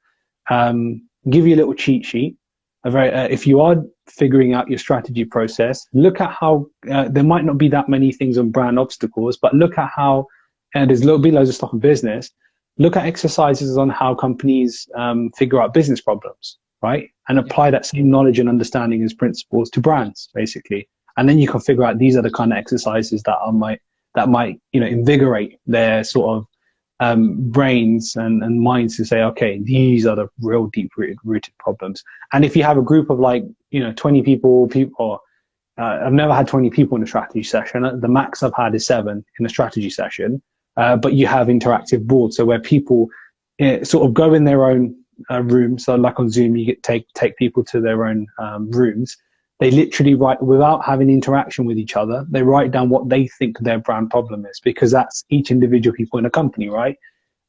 Give you a little cheat sheet. If you are figuring out your strategy process, look at how there might not be that many things on brand obstacles, but look at how, and there's loads of stuff in business. Look at exercises on how companies figure out business problems, right? And apply that same knowledge and understanding as principles to brands, basically. And then you can figure out these are the kind of exercises that might invigorate their sort of brains and minds to say, okay, these are the real deep rooted problems. And if you have a group of 20 people, I've never had 20 people in a strategy session. The max I've had is 7 in a strategy session. But you have interactive boards, so where people sort of go in their own room. So like on Zoom, you take people to their own rooms. They literally write, without having interaction with each other, they write down what they think their brand problem is, because that's each individual people in a company, right?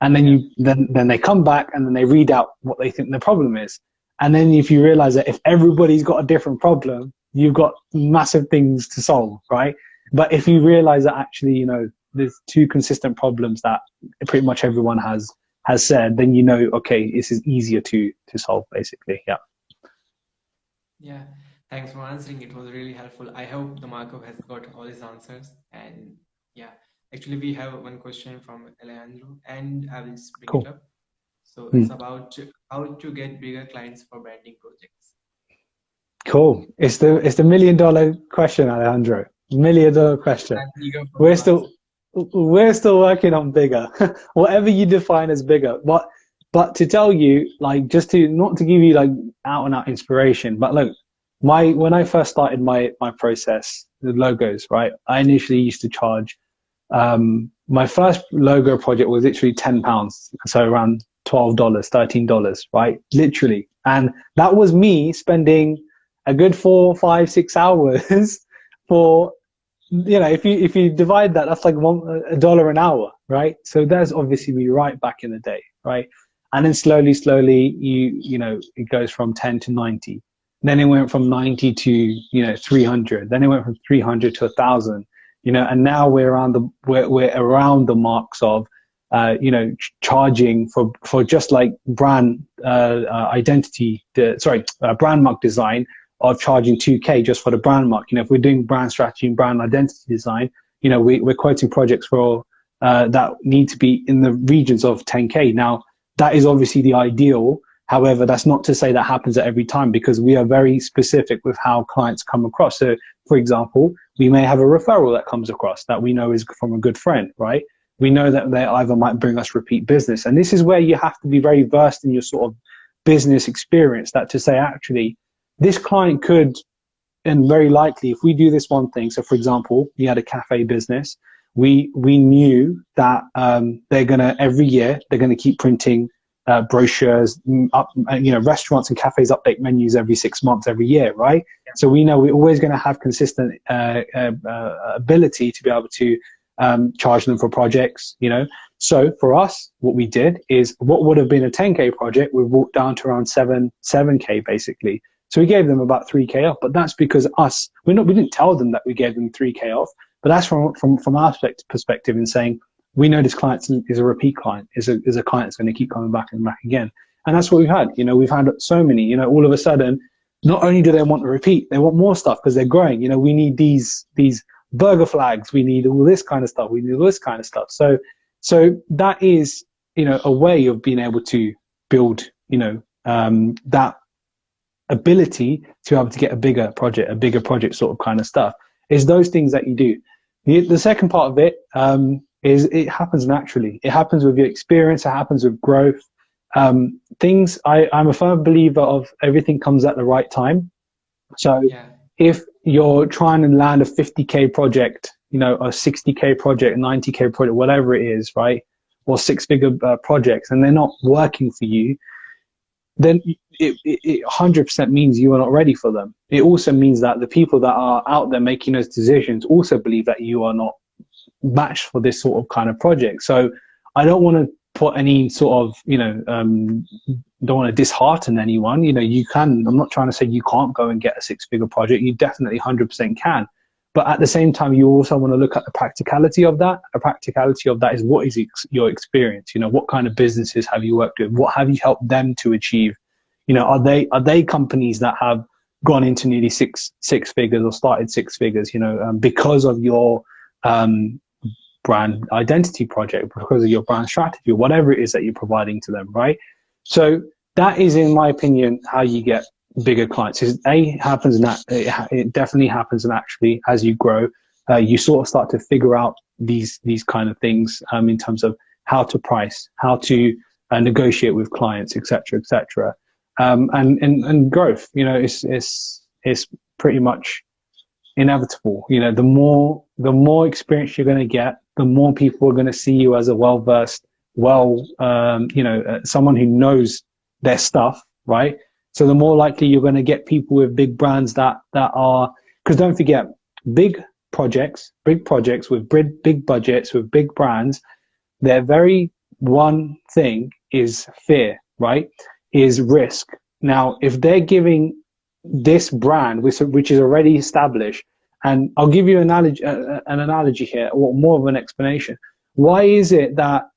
And then then they come back and then they read out what they think the problem is. And then if you realize that if everybody's got a different problem, you've got massive things to solve, right? But if you realize that actually, there's 2 consistent problems that pretty much everyone has said, then okay, this is easier to solve, basically. Yeah. Thanks for answering. It was really helpful. I hope the Marco has got all his answers. And yeah, actually we have one question from Alejandro, and I will just bring it up. So it's about how to get bigger clients for branding projects. Cool. It's the $1 million question, Alejandro. $1 million question. we're still working on bigger, whatever you define as bigger. But to tell you, like, just to not to give you like out and out inspiration, but look, when I first started my process, the logos, right? I initially used to charge. My first logo project was literally £10, so around $12, $13, right? Literally, and that was me spending a good 4, 5, 6 hours for, if you divide that, that's like $1 an hour, right? So that's obviously me right back in the day, right? And then slowly, it goes from 10 to 90. Then it went from 90 to 300. Then it went from 300 to 1,000. And now we're around the marks of charging for just like brand brand mark design, of charging 2K just for the brand mark. If we're doing brand strategy and brand identity design, we're quoting projects for that need to be in the regions of 10K. Now, that is obviously the ideal. However, that's not to say that happens at every time, because we are very specific with how clients come across. So, for example, we may have a referral that comes across that we know is from a good friend, right? We know that they either might bring us repeat business. And this is where you have to be very versed in your sort of business experience, that to say, actually, this client could, and very likely, if we do this one thing, so for example, we had a cafe business, we knew that every year they're gonna keep printing brochures up. Restaurants and cafes update menus every 6 months, every year, right? Yeah. So we know we're always going to have consistent ability to be able to charge them for projects. So for us, what we did is, what would have been a 10K project, we brought down to around 7K basically. So we gave them about 3K off, but that's because we didn't tell them that we gave them 3K off, but that's from our perspective in saying, we know this client is a repeat client, is a client that's going to keep coming back and back again. And that's what we've had. We've had so many, all of a sudden, not only do they want to repeat, they want more stuff because they're growing. We need these burger flags. We need all this kind of stuff. We need all this kind of stuff. So that is, a way of being able to build, that ability to be able to get a bigger project sort of kind of stuff, is those things that you do. The second part of it, is it happens naturally. It happens with your experience. It happens with growth. I'm a firm believer of everything comes at the right time. So if you're trying to land a 50K project, a 60K project, 90K project, whatever it is, right? Or 6-figure projects, and they're not working for you, then it 100% means you are not ready for them. It also means that the people that are out there making those decisions also believe that you are not matched for this sort of kind of project. So I don't want to put any sort of, don't want to dishearten anyone. You can, I'm not trying to say you can't go and get a 6-figure project. You definitely 100% can. But at the same time, you also want to look at the practicality of that. A practicality of that is, what is your experience? What kind of businesses have you worked with? What have you helped them to achieve? Are they companies that have gone into nearly six figures or started 6 figures, because of your brand identity project, because of your brand strategy, whatever it is that you're providing to them, right? So that is, in my opinion, how you get bigger clients. It definitely happens naturally as you grow. You sort of start to figure out these kind of things in terms of how to price, how to negotiate with clients, etc., etc. And growth, it's pretty much inevitable. The more experience you're going to get, the more people are going to see you as a well-versed, someone who knows their stuff, right? So the more likely you're going to get people with big brands that are, because don't forget, big projects with big budgets, with big brands, their very one thing is fear, right? Is risk. Now, if they're giving this brand, which is already established, and I'll give you an analogy here, or more of an explanation. Why is it that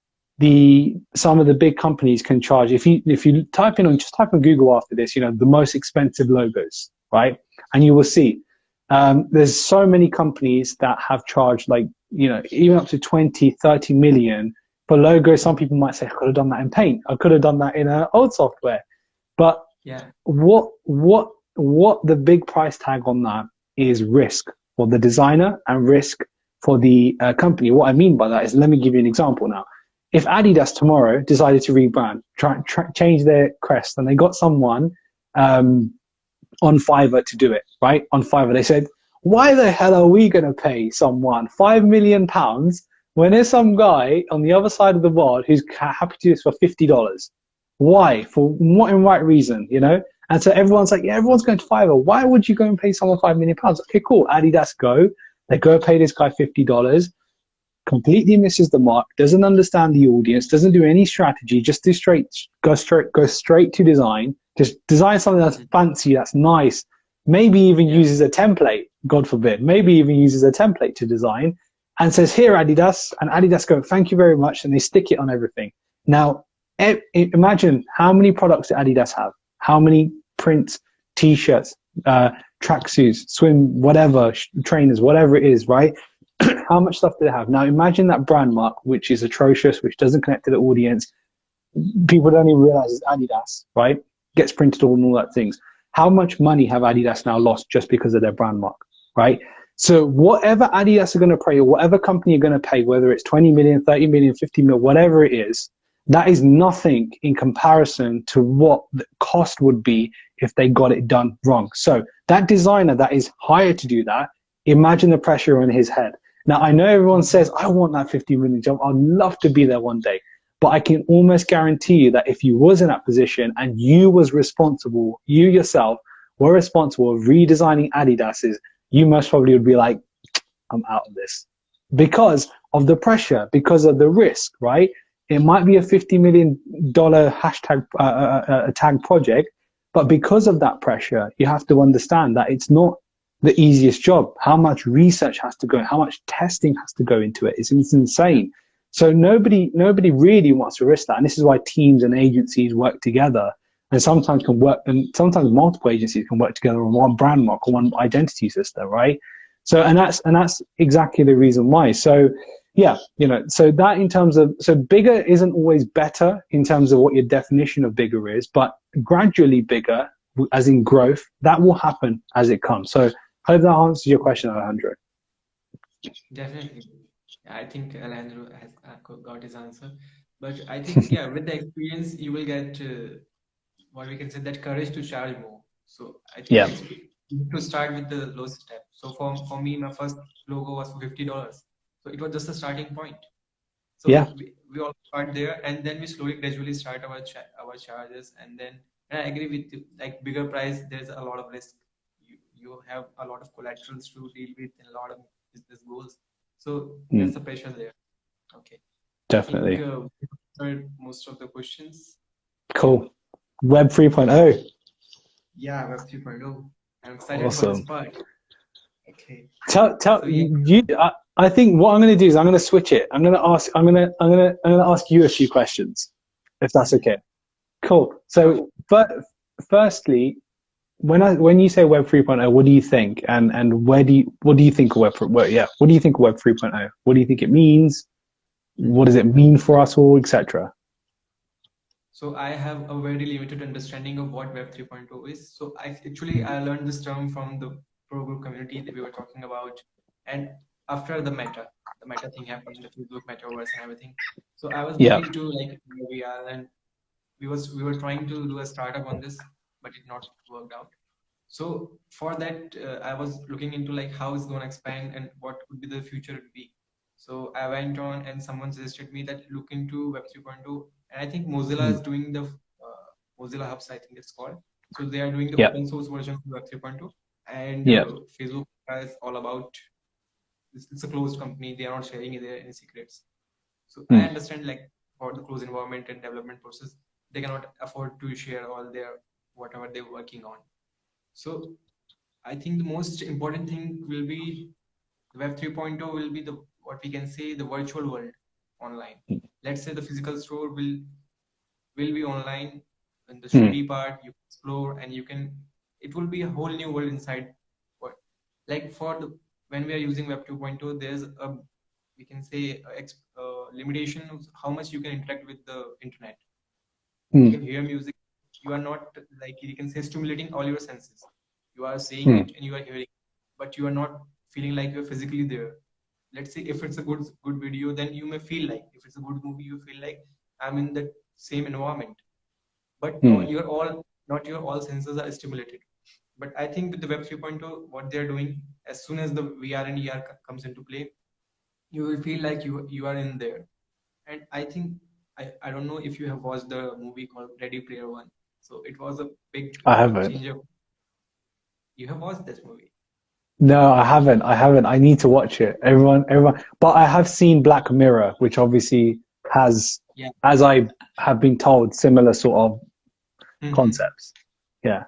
some of the big companies can charge, if you type in Google after this, the most expensive logos, right? And you will see there's so many companies that have charged, like, even up to 20, 30 million for logos. Some people might say, I could have done that in Paint. I could have done that in old software. But what the big price tag on that is risk for the designer and risk for the company. What I mean by that is, let me give you an example now. If Adidas tomorrow decided to rebrand, change their crest, and they got someone on Fiverr to do it, right? On Fiverr, they said, why the hell are we going to pay someone £5 million when there's some guy on the other side of the world who's happy to do this for $50? Why? For what and right reason, you know? And so everyone's like, yeah, everyone's going to Fiverr. Why would you go and pay someone £5 million? Okay, cool. Adidas go. They go pay this guy $50. Completely misses the mark. Doesn't understand the audience. Doesn't do any strategy. Just go straight to design. Just design something that's fancy, that's nice. Maybe even uses a template. God forbid. Maybe even uses a template to design, and says, "Here, Adidas," and Adidas go, "Thank you very much," and they stick it on everything. Now, imagine how many products Adidas have. How many prints, t-shirts, tracksuits, swim, whatever, trainers, whatever it is, right? How much stuff do they have? Now imagine that brand mark, which is atrocious, which doesn't connect to the audience. People don't even realize it's Adidas, right? Gets printed on and all that things. How much money have Adidas now lost just because of their brand mark, right? So whatever Adidas are going to pay, or whatever company you're going to pay, whether it's 20 million, 30 million, 50 million, whatever it is, that is nothing in comparison to what the cost would be if they got it done wrong. So that designer that is hired to do that, imagine the pressure on his head. Now, I know everyone says, I want that 50 million job. I'd love to be there one day. But I can almost guarantee you that if you was in that position and you was responsible, you yourself were responsible for redesigning Adidas's, you most probably would be like, I'm out of this. Because of the pressure, because of the risk, right? It might be a $50 million hashtag tag project, but because of that pressure, you have to understand that it's not the easiest job. How much research has to go, how much testing has to go into it. It's insane. So nobody really wants to risk that. And this is why teams and agencies work together, and sometimes sometimes multiple agencies can work together on one brand mark or one identity system, right? So, and that's exactly the reason why. So yeah, so that in terms of, so bigger isn't always better in terms of what your definition of bigger is, but gradually bigger, as in growth, that will happen as it comes. So I hope that answers your question, Alejandro. Definitely. I think Alejandro has got his answer. But I think, yeah, with the experience, you will get what we can say, that courage to charge more. So I think Yeah. it's to start with the lowest step. So for me, my first logo was for $50. So it was just a starting point. So Yeah. we all start there, and then we slowly, gradually start our charges, and then, and I agree with you, like bigger price, there's a lot of risk. You have a lot of collaterals to deal with and a lot of business goals. So there's the pressure there. Okay. Definitely. I think we answered most of the questions. Cool. Web 3.0. Yeah, Web 3.0. I'm excited for this Awesome. part. Okay. Tell So, yeah. you. I think what I'm going to do is I'm going to switch it. I'm going to ask you a few questions, if that's okay. Cool. So, but firstly, when you say Web 3.0, what do you think, and what do you think of Web 3.0? What do you think it means? What does it mean for us all, etc.? So I have a very limited understanding of what Web 3.0 is. So I learned this term from the pro group community that we were talking about, and after the meta thing happened, the Facebook metaverse and everything. So I was looking to like where we are, and we were trying to do a startup on this, but it not worked out. So for that, I was looking into like how it's going to expand and what could be the future would be. So I went on, and someone suggested me that look into Web 3.0, and I think Mozilla is doing the Mozilla Hubs, I think it's called. So they are doing the open source version of Web 3.0, and Facebook is all about, it's a closed company. They are not sharing any secrets. So I understand, like, for the closed environment and development process, they cannot afford to share all their whatever they're working on. So I think the most important thing will be Web 3.0 will be the, what we can say, the virtual world online. Let's say the physical store will be online, and the study part you explore, and it will be a whole new world inside. What, like for the, when we are using Web 2.0, there's a, we can say, limitation of how much you can interact with the internet. You can hear music. You are not, like, you can say, stimulating all your senses. You are seeing it and you are hearing it, but you are not feeling like you're physically there. let's say if it's a good video, then you may feel like, if it's a good movie, you feel like I'm in the same environment. But Hmm. not your all senses are stimulated. But I think with the Web 3.0, what they're doing, as soon as the VR and ER comes into play, you will feel like you are in there. And I think, I don't know if you have watched the movie called Ready Player One. So it was a big I haven't. change of. You have watched this movie? No, I haven't. I haven't. I need to watch it. Everyone. But I have seen Black Mirror, which obviously has, Yeah. as I have been told, similar sort of concepts. Yeah.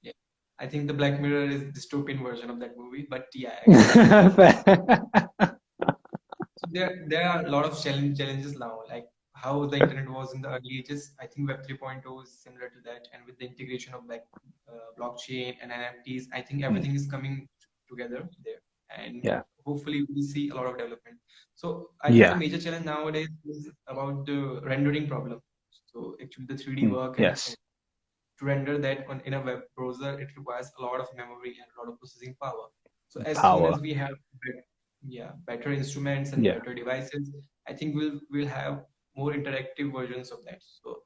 Yeah. I think the Black Mirror is dystopian version of that movie, but yeah, actually. So there are a lot of challenges now, like how the internet was in the early ages. I think Web 3.0 is similar to that, and with the integration of blockchain and NFTs, I think everything is coming together there, and Yeah. hopefully we see a lot of development. So I think the Yeah. major challenge nowadays is about the rendering problem. So actually the 3D work, and Yes. to render that in a web browser, it requires a lot of memory and a lot of processing power. So as soon Power. as we have better instruments and Yeah. better devices, I think we'll have more interactive versions of that. So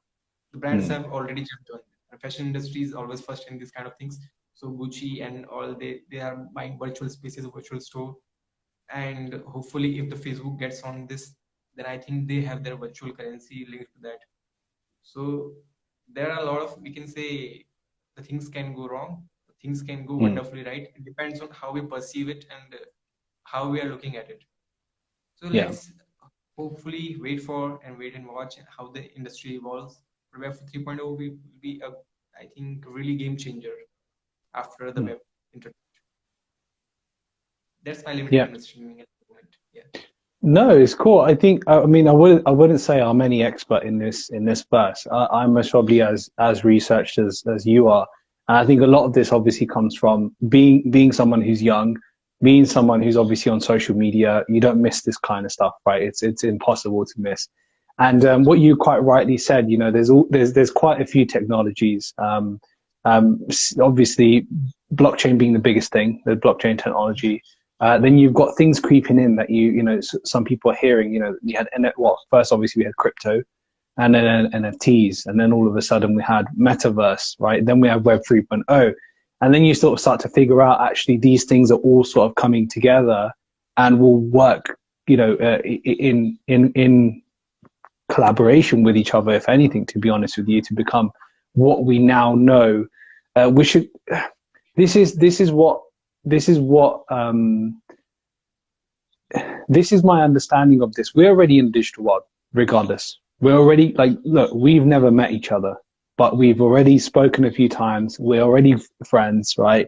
the brands Hmm. have already jumped on. The fashion industry is always first in these kind of things. So Gucci and all, they are buying virtual spaces, virtual store, and hopefully if the Facebook gets on this, then I think they have their virtual currency linked to that. So there are a lot of, we can say, the things can go wrong, the things can go Hmm. wonderfully right. It depends on how we perceive it and how we are looking at it. So Yeah. let's hopefully wait and watch how the industry evolves. Web 3.0 will be a, I think, really game changer after the Hmm. web internet. That's my limited Yeah. understanding at the moment. Yeah. No, it's cool. I think. I mean, I wouldn't say I'm any expert in this verse. I'm as probably as researched as you are. And I think a lot of this obviously comes from being someone who's young, being someone who's obviously on social media. You don't miss this kind of stuff, right? It's impossible to miss. And what you quite rightly said, there's quite a few technologies. Obviously, blockchain being the biggest thing, the blockchain technology. Then you've got things creeping in that some people are hearing. You had first obviously we had crypto, and then NFTs, and then all of a sudden we had metaverse, right? Then we have Web 3.0, and then you sort of start to figure out actually these things are all sort of coming together and will work, in collaboration with each other, if anything, to be honest with you, to become what we now know. We should. This is what this is what this is my understanding of this. We're already in the digital world, regardless. We're already look, we've never met each other, but we've already spoken a few times. We're already friends, right?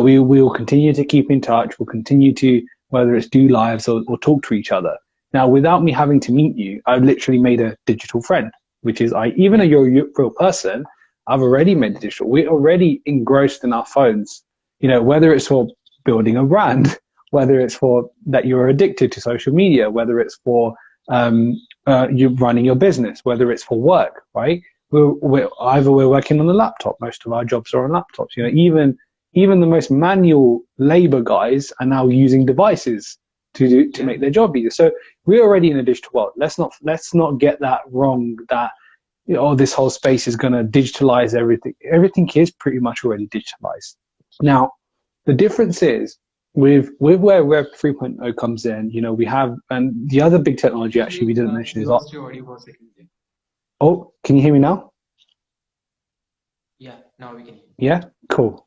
We will continue to keep in touch. We'll continue to, whether it's do lives or talk to each other. Now, without me having to meet you, I've literally made a digital friend, which is even though you're a real person, I've already made digital. We're already engrossed in our phones, whether it's for building a brand, whether it's for that you're addicted to social media, whether it's for you running your business, whether it's for work, right? We're working on a laptop. Most of our jobs are on laptops. Even the most manual labor guys are now using devices to make their job easier. So we're already in a digital world. Let's not get that wrong. That this whole space is going to digitalize everything. Everything is pretty much already digitalized. Now, the difference is with where Web 3.0 comes in, we have, and the other big technology actually we didn't mention is, Lost your audio for a second. oh, can you hear me now? Yeah, now we can hear. Yeah, cool.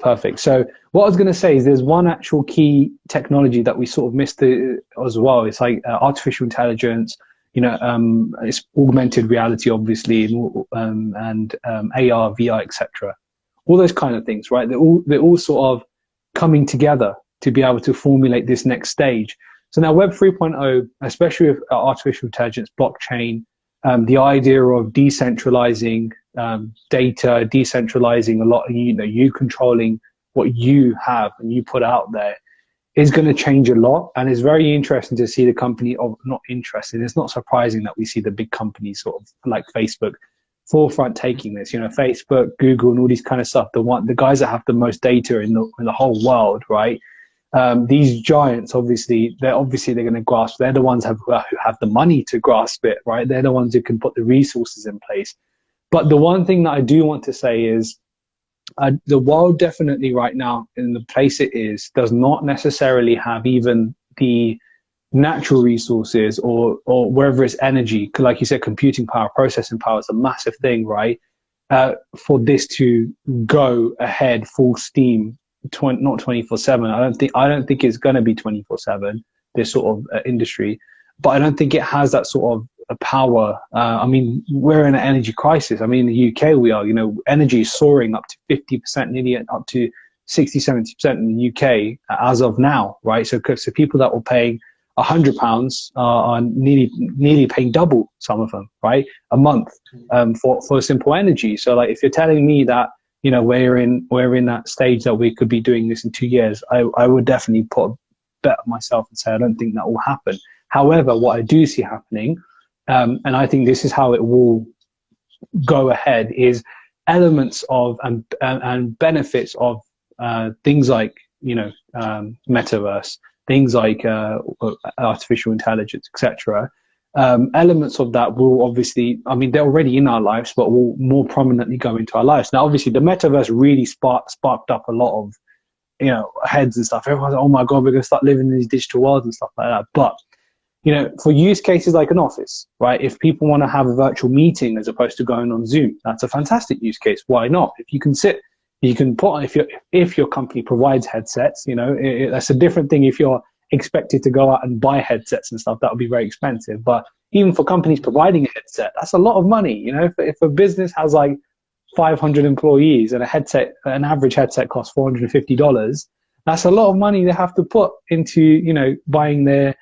Perfect. So what I was going to say is there's one actual key technology that we sort of missed as well. It's like artificial intelligence, it's augmented reality, obviously, and AR, VR, etc. All those kind of things, right? They're all sort of coming together to be able to formulate this next stage. So now Web 3.0, especially with artificial intelligence, blockchain, the idea of decentralizing data, decentralizing a lot, you controlling what you have and you put out there is going to change a lot. And it's very interesting to see the company of not interested. It's not surprising that we see the big companies sort of like Facebook forefront taking this, Facebook, Google, and all these kind of stuff. The guys that have the most data in the whole world, right? these giants, obviously they're going to grasp. They're the ones who have the money to grasp it, right? They're the ones who can put the resources in place. But the one thing that I do want to say is the world definitely right now in the place it is does not necessarily have even the natural resources or wherever it's energy, like you said, computing power, processing power is a massive thing, right? For this to go ahead full steam, not 24/7. I don't think it's going to be 24/7. This sort of industry, but I don't think it has that sort of power. I mean, we're in an energy crisis. I mean, in the UK, we are. You know, energy is soaring up to 50%, nearly up to 60, 70% in the UK as of now, right? So people that were paying £100 are nearly paying double, some of them, right, a month for simple energy. So like if you're telling me that, you know, we're in that stage that we could be doing this in 2 years, I would definitely put a bet on myself and say I don't think that will happen. However, what I do see happening, and I think this is how it will go ahead, is elements of and benefits of things like, you know, metaverse, things like artificial intelligence, etc. Elements of that will obviously, I mean, they're already in our lives, but will more prominently go into our lives. Now, obviously, the metaverse really sparked up a lot of, you know, heads and stuff. Everyone's like, oh my God, we're going to start living in these digital worlds and stuff like that. But, you know, for use cases like an office, right? If people want to have a virtual meeting as opposed to going on Zoom, that's a fantastic use case. Why not? If you can sit, you can put, if your company provides headsets, you know, that's a different thing. If you're expected to go out and buy headsets and stuff, that would be very expensive. But even for companies providing a headset, that's a lot of money. You know, if a business has like 500 employees and an average headset costs $450, that's a lot of money they have to put into, you know, buying their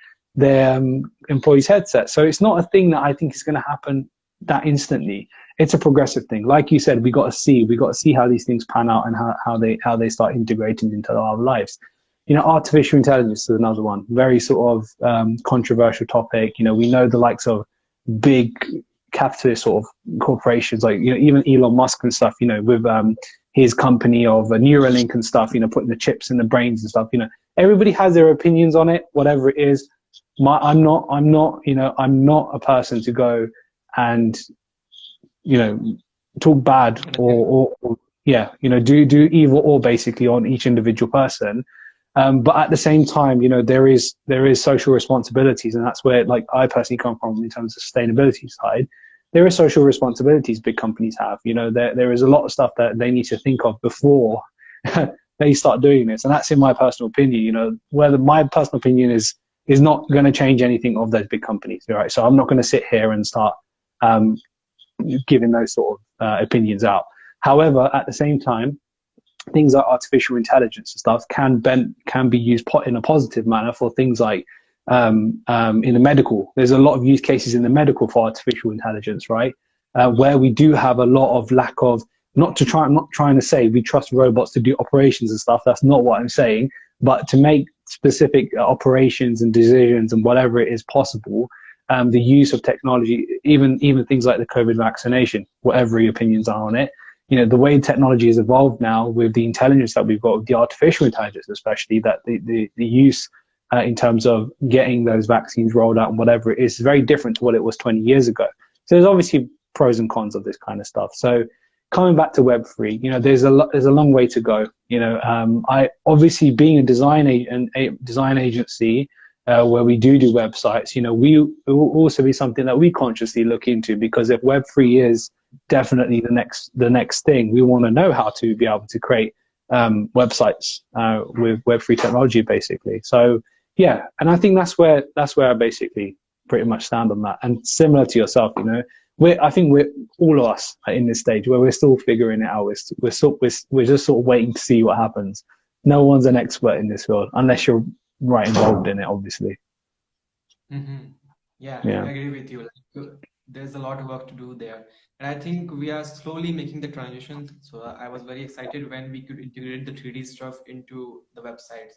employees' headsets. So it's not a thing that I think is going to happen that instantly. It's a progressive thing. Like you said, we got to see how these things pan out and how they start integrating into our lives. You know, artificial intelligence is another one, very sort of controversial topic. You know, we know the likes of big capitalist sort of corporations, like, you know, even Elon Musk and stuff, you know, with his company of Neuralink and stuff, you know, putting the chips in the brains and stuff. You know, everybody has their opinions on it, whatever it is. I'm not a person to go and, you know, talk bad or yeah, you know, do either or basically on each individual person. But at the same time, you know, there is social responsibilities, and that's where, like, I personally come from in terms of sustainability side. There is social responsibilities big companies have. You know, there is a lot of stuff that they need to think of before they start doing this, and that's in my personal opinion. You know, whether my personal opinion is not going to change anything of those big companies, right? So I'm not going to sit here and start giving those sort of opinions out. However, at the same time, things like artificial intelligence and stuff can be used in a positive manner for things like in the medical. There's a lot of use cases in the medical for artificial intelligence, right? Where we do have a lot of lack of, I'm not trying to say we trust robots to do operations and stuff. That's not what I'm saying. But to make specific operations and decisions and whatever it is possible, the use of technology, even things like the COVID vaccination, whatever your opinions are on it, you know, the way technology has evolved now with the intelligence that we've got, with the artificial intelligence especially, that the use in terms of getting those vaccines rolled out and whatever it is very different to what it was 20 years ago. So there's obviously pros and cons of this kind of stuff. So coming back to Web3, you know, there's a long way to go. You know, I obviously, being a design agency where we do websites, you know, it will also be something that we consciously look into, because if Web3 is definitely the next thing, we want to know how to be able to create websites with Web3 technology, basically. So yeah, and I think that's where I basically pretty much stand on that. And similar to yourself, you know, I think we're all of us in this stage where we're still figuring it out. We're just sort of waiting to see what happens. No one's an expert in this field unless you're right involved in it, obviously. Mm-hmm. Yeah, Yeah. I agree with you. Like, there's a lot of work to do there, and I think we are slowly making the transition. So I was very excited when we could integrate the 3D stuff into the websites,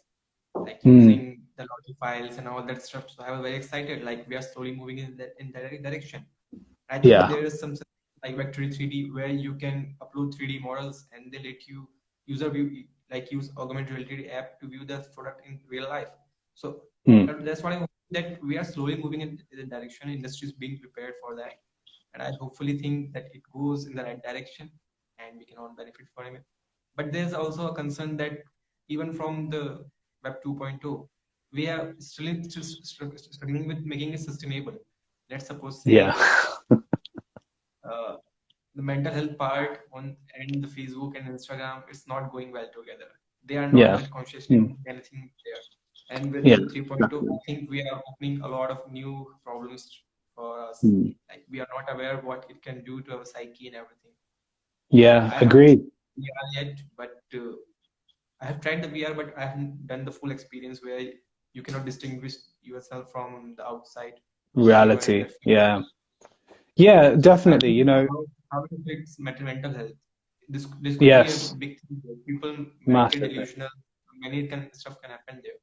like Mm. using the logic files and all that stuff. So I was very excited. Like, we are slowly moving in that direction. I think Yeah. there is some like Vectory 3D where you can upload 3D models and they let you user view like use augmented reality app to view the product in real life. So that's what I hope, that we are slowly moving in the direction. Industry is being prepared for that, and I hopefully think that it goes in the right direction, and we can all benefit from it. But there's also a concern that even from the Web 2.0, we are still struggling with making it sustainable. Let's suppose Yeah. say uh, the mental health part on and the Facebook and Instagram, it's not going well together. They are not Yeah. even consciously doing anything there. And with Yeah. the 3.0, I think we are opening a lot of new problems for us. Like we are not aware of what it can do to our psyche and everything. Yeah. I haven't Agreed. tried VR yet, but I have tried the VR, but I haven't done the full experience where you cannot distinguish yourself from the outside while you are in Reality. that field. Yeah. Yeah, So I definitely. don't You know know, how it affects mental health. This could be a yes, big thing. People might get massively. delusional. Many stuff can happen there.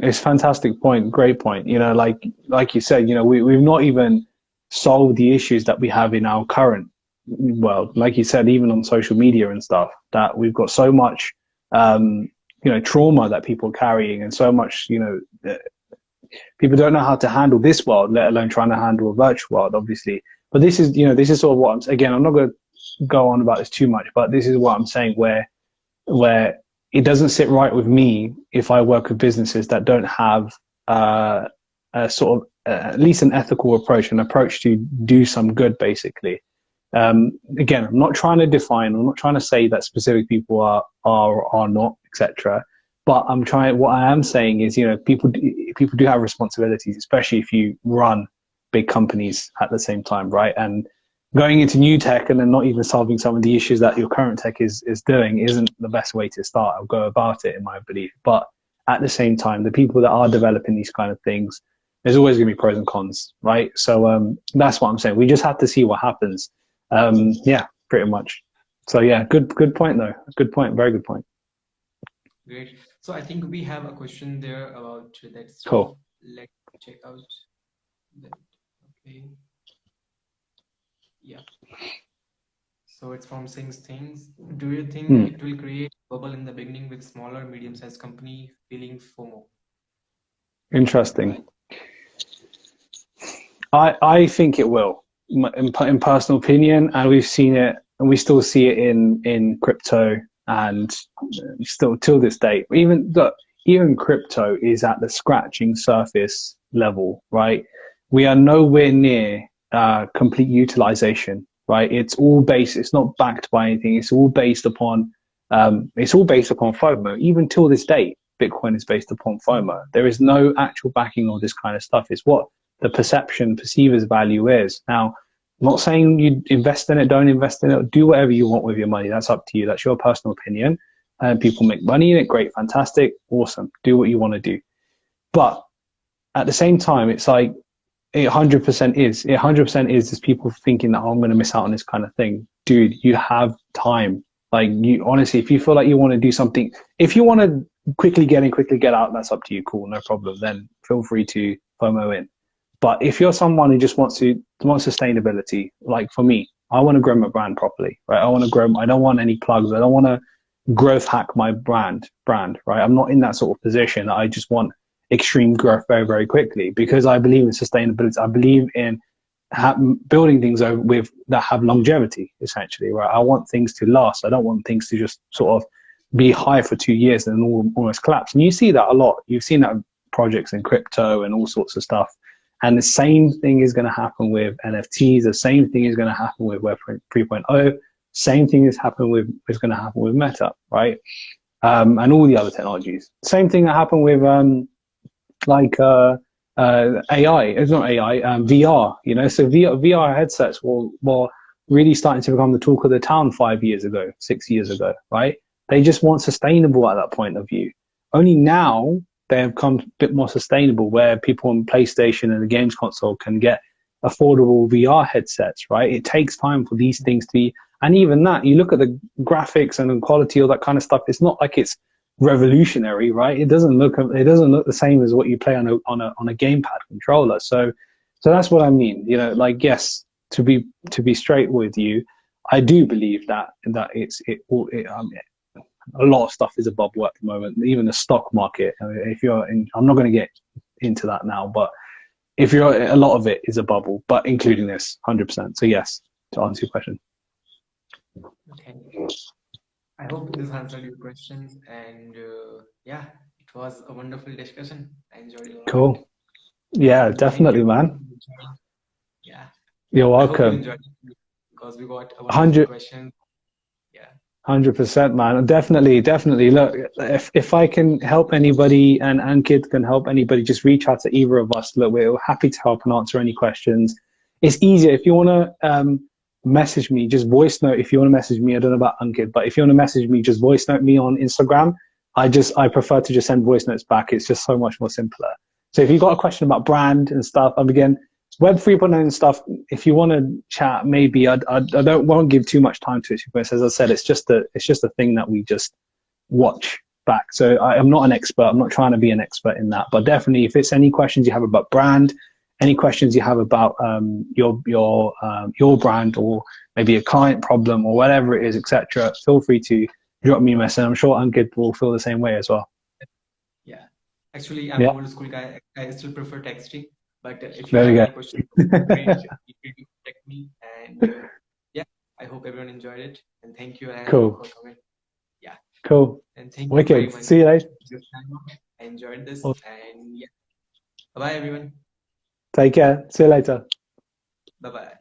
It's a fantastic point, great point. You know, like you said, you know, we've not even solved the issues that we have in our current world. Like you said, even on social media and stuff, that we've got so much, you know, trauma that people are carrying, and so much, you know, people don't know how to handle this world, let alone trying to handle a virtual world, obviously. But this is, you know, this is sort of what again, I'm not going to go on about this too much, but this is what I'm saying, where it doesn't sit right with me if I work with businesses that don't have a sort of at least an ethical approach, an approach to do some good, basically. Again, I'm not trying to define, I'm not trying to say that specific people are not, etc. But I'm trying. What I am saying is, you know, people do have responsibilities, especially if you run big companies at the same time, right? And going into new tech and then not even solving some of the issues that your current tech is doing isn't the best way to start or go about it, in my belief. But at the same time, the people that are developing these kind of things, there's always going to be pros and cons, right? So that's what I'm saying. We just have to see what happens. Yeah, pretty much. So yeah, good point though. Good point. Very good point. Great. So I think we have a question there about that stuff. Cool. Let's check out that. Okay. Yeah. So it's from Sings Things. Do you think it will create a bubble in the beginning with smaller, medium-sized company feeling FOMO? Interesting. I think it will, in personal opinion, and we've seen it, and we still see it in crypto, and still till this day. Even crypto is at the scratching surface level, right? We are nowhere near complete utilization, right? It's all based. It's not backed by anything. It's all based upon. It's all based upon FOMO. Even till this day, Bitcoin is based upon FOMO. There is no actual backing of this kind of stuff. It's what the perceiver's value is. Now, I'm not saying you invest in it, don't invest in it, do whatever you want with your money. That's up to you. That's your personal opinion. And people make money in it. Great, fantastic, awesome. Do what you want to do. But at the same time, it's like it 100% is. It 100% is just people thinking that, oh, I'm going to miss out on this kind of thing. Dude, you have time. Like, you honestly, if you feel like you want to do something, if you want to quickly get in, quickly get out, that's up to you. Cool, no problem. Then feel free to FOMO in. But if you're someone who just wants sustainability, like for me, I want to grow my brand properly, right? I don't want any plugs. I don't want to growth hack my brand, right? I'm not in that sort of position. I just want extreme growth very, very quickly because I believe in sustainability. I believe in building things that have longevity, essentially, right? I want things to last. I don't want things to just sort of be high for 2 years and then almost collapse. And you see that a lot. You've seen that in projects in crypto and all sorts of stuff. And the same thing is going to happen with NFTs. The same thing is going to happen with Web 3.0. Same thing is going to happen with Meta, right? And all the other technologies. Same thing that happened with AI. It's not AI, VR. You know, so VR headsets were really starting to become the talk of the town 5 years ago, 6 years ago, right? They just weren't sustainable at that point of view. Only now they have become a bit more sustainable, where people on PlayStation and the games console can get affordable VR headsets, right? It takes time for these things to be, and even that, you look at the graphics and the quality, all that kind of stuff. It's not like it's revolutionary, right? It doesn't look the same as what you play on a gamepad controller. So that's what I mean. You know, like, yes, to be straight with you, I do believe that a lot of stuff is a bubble at the moment. Even the stock market. I mean, if you're in, I'm not going to get into that now, but if you're, a lot of it is a bubble, but including this, 100%. So yes, to answer your question. Okay. I hope this answered your questions, and yeah, it was a wonderful discussion. I enjoyed it a lot. Cool. Yeah, And thank definitely, you. man. Yeah, You're I hope you welcome. enjoyed it because we got a wonderful 100, question. Yeah. 100%, man. Definitely, definitely. Look, if I can help anybody and Ankit can help anybody, just reach out to either of us. Look, we're happy to help and answer any questions. It's easier if you want to message me, just voice note. If you want to message me, I don't know about Ankit, but if you want to message me, just voice note me on Instagram. I prefer to just send voice notes back. It's just so much more simpler. So if you've got a question about brand and stuff, again, Web 3.0 and stuff, if you want to chat, maybe I won't give too much time to it, because as I said, it's just a thing that we just watch back. So I'm not an expert. I'm not trying to be an expert in that, but definitely if it's any questions you have about brand, any questions you have about your brand, or maybe a client problem or whatever it is, etc., feel free to drop me a message. I'm sure Ankit will feel the same way as well. Yeah. Actually, I'm Yeah. an old school guy. I still prefer texting. But if you There we have go. any questions, great, feel free to contact me. And yeah, I hope everyone enjoyed it. And thank you, Anne, Cool. for coming. Yeah. Cool. And thank you very Wicked. much. See you later. I enjoyed this. And yeah. Bye bye, everyone. Take care. See you later. Bye bye.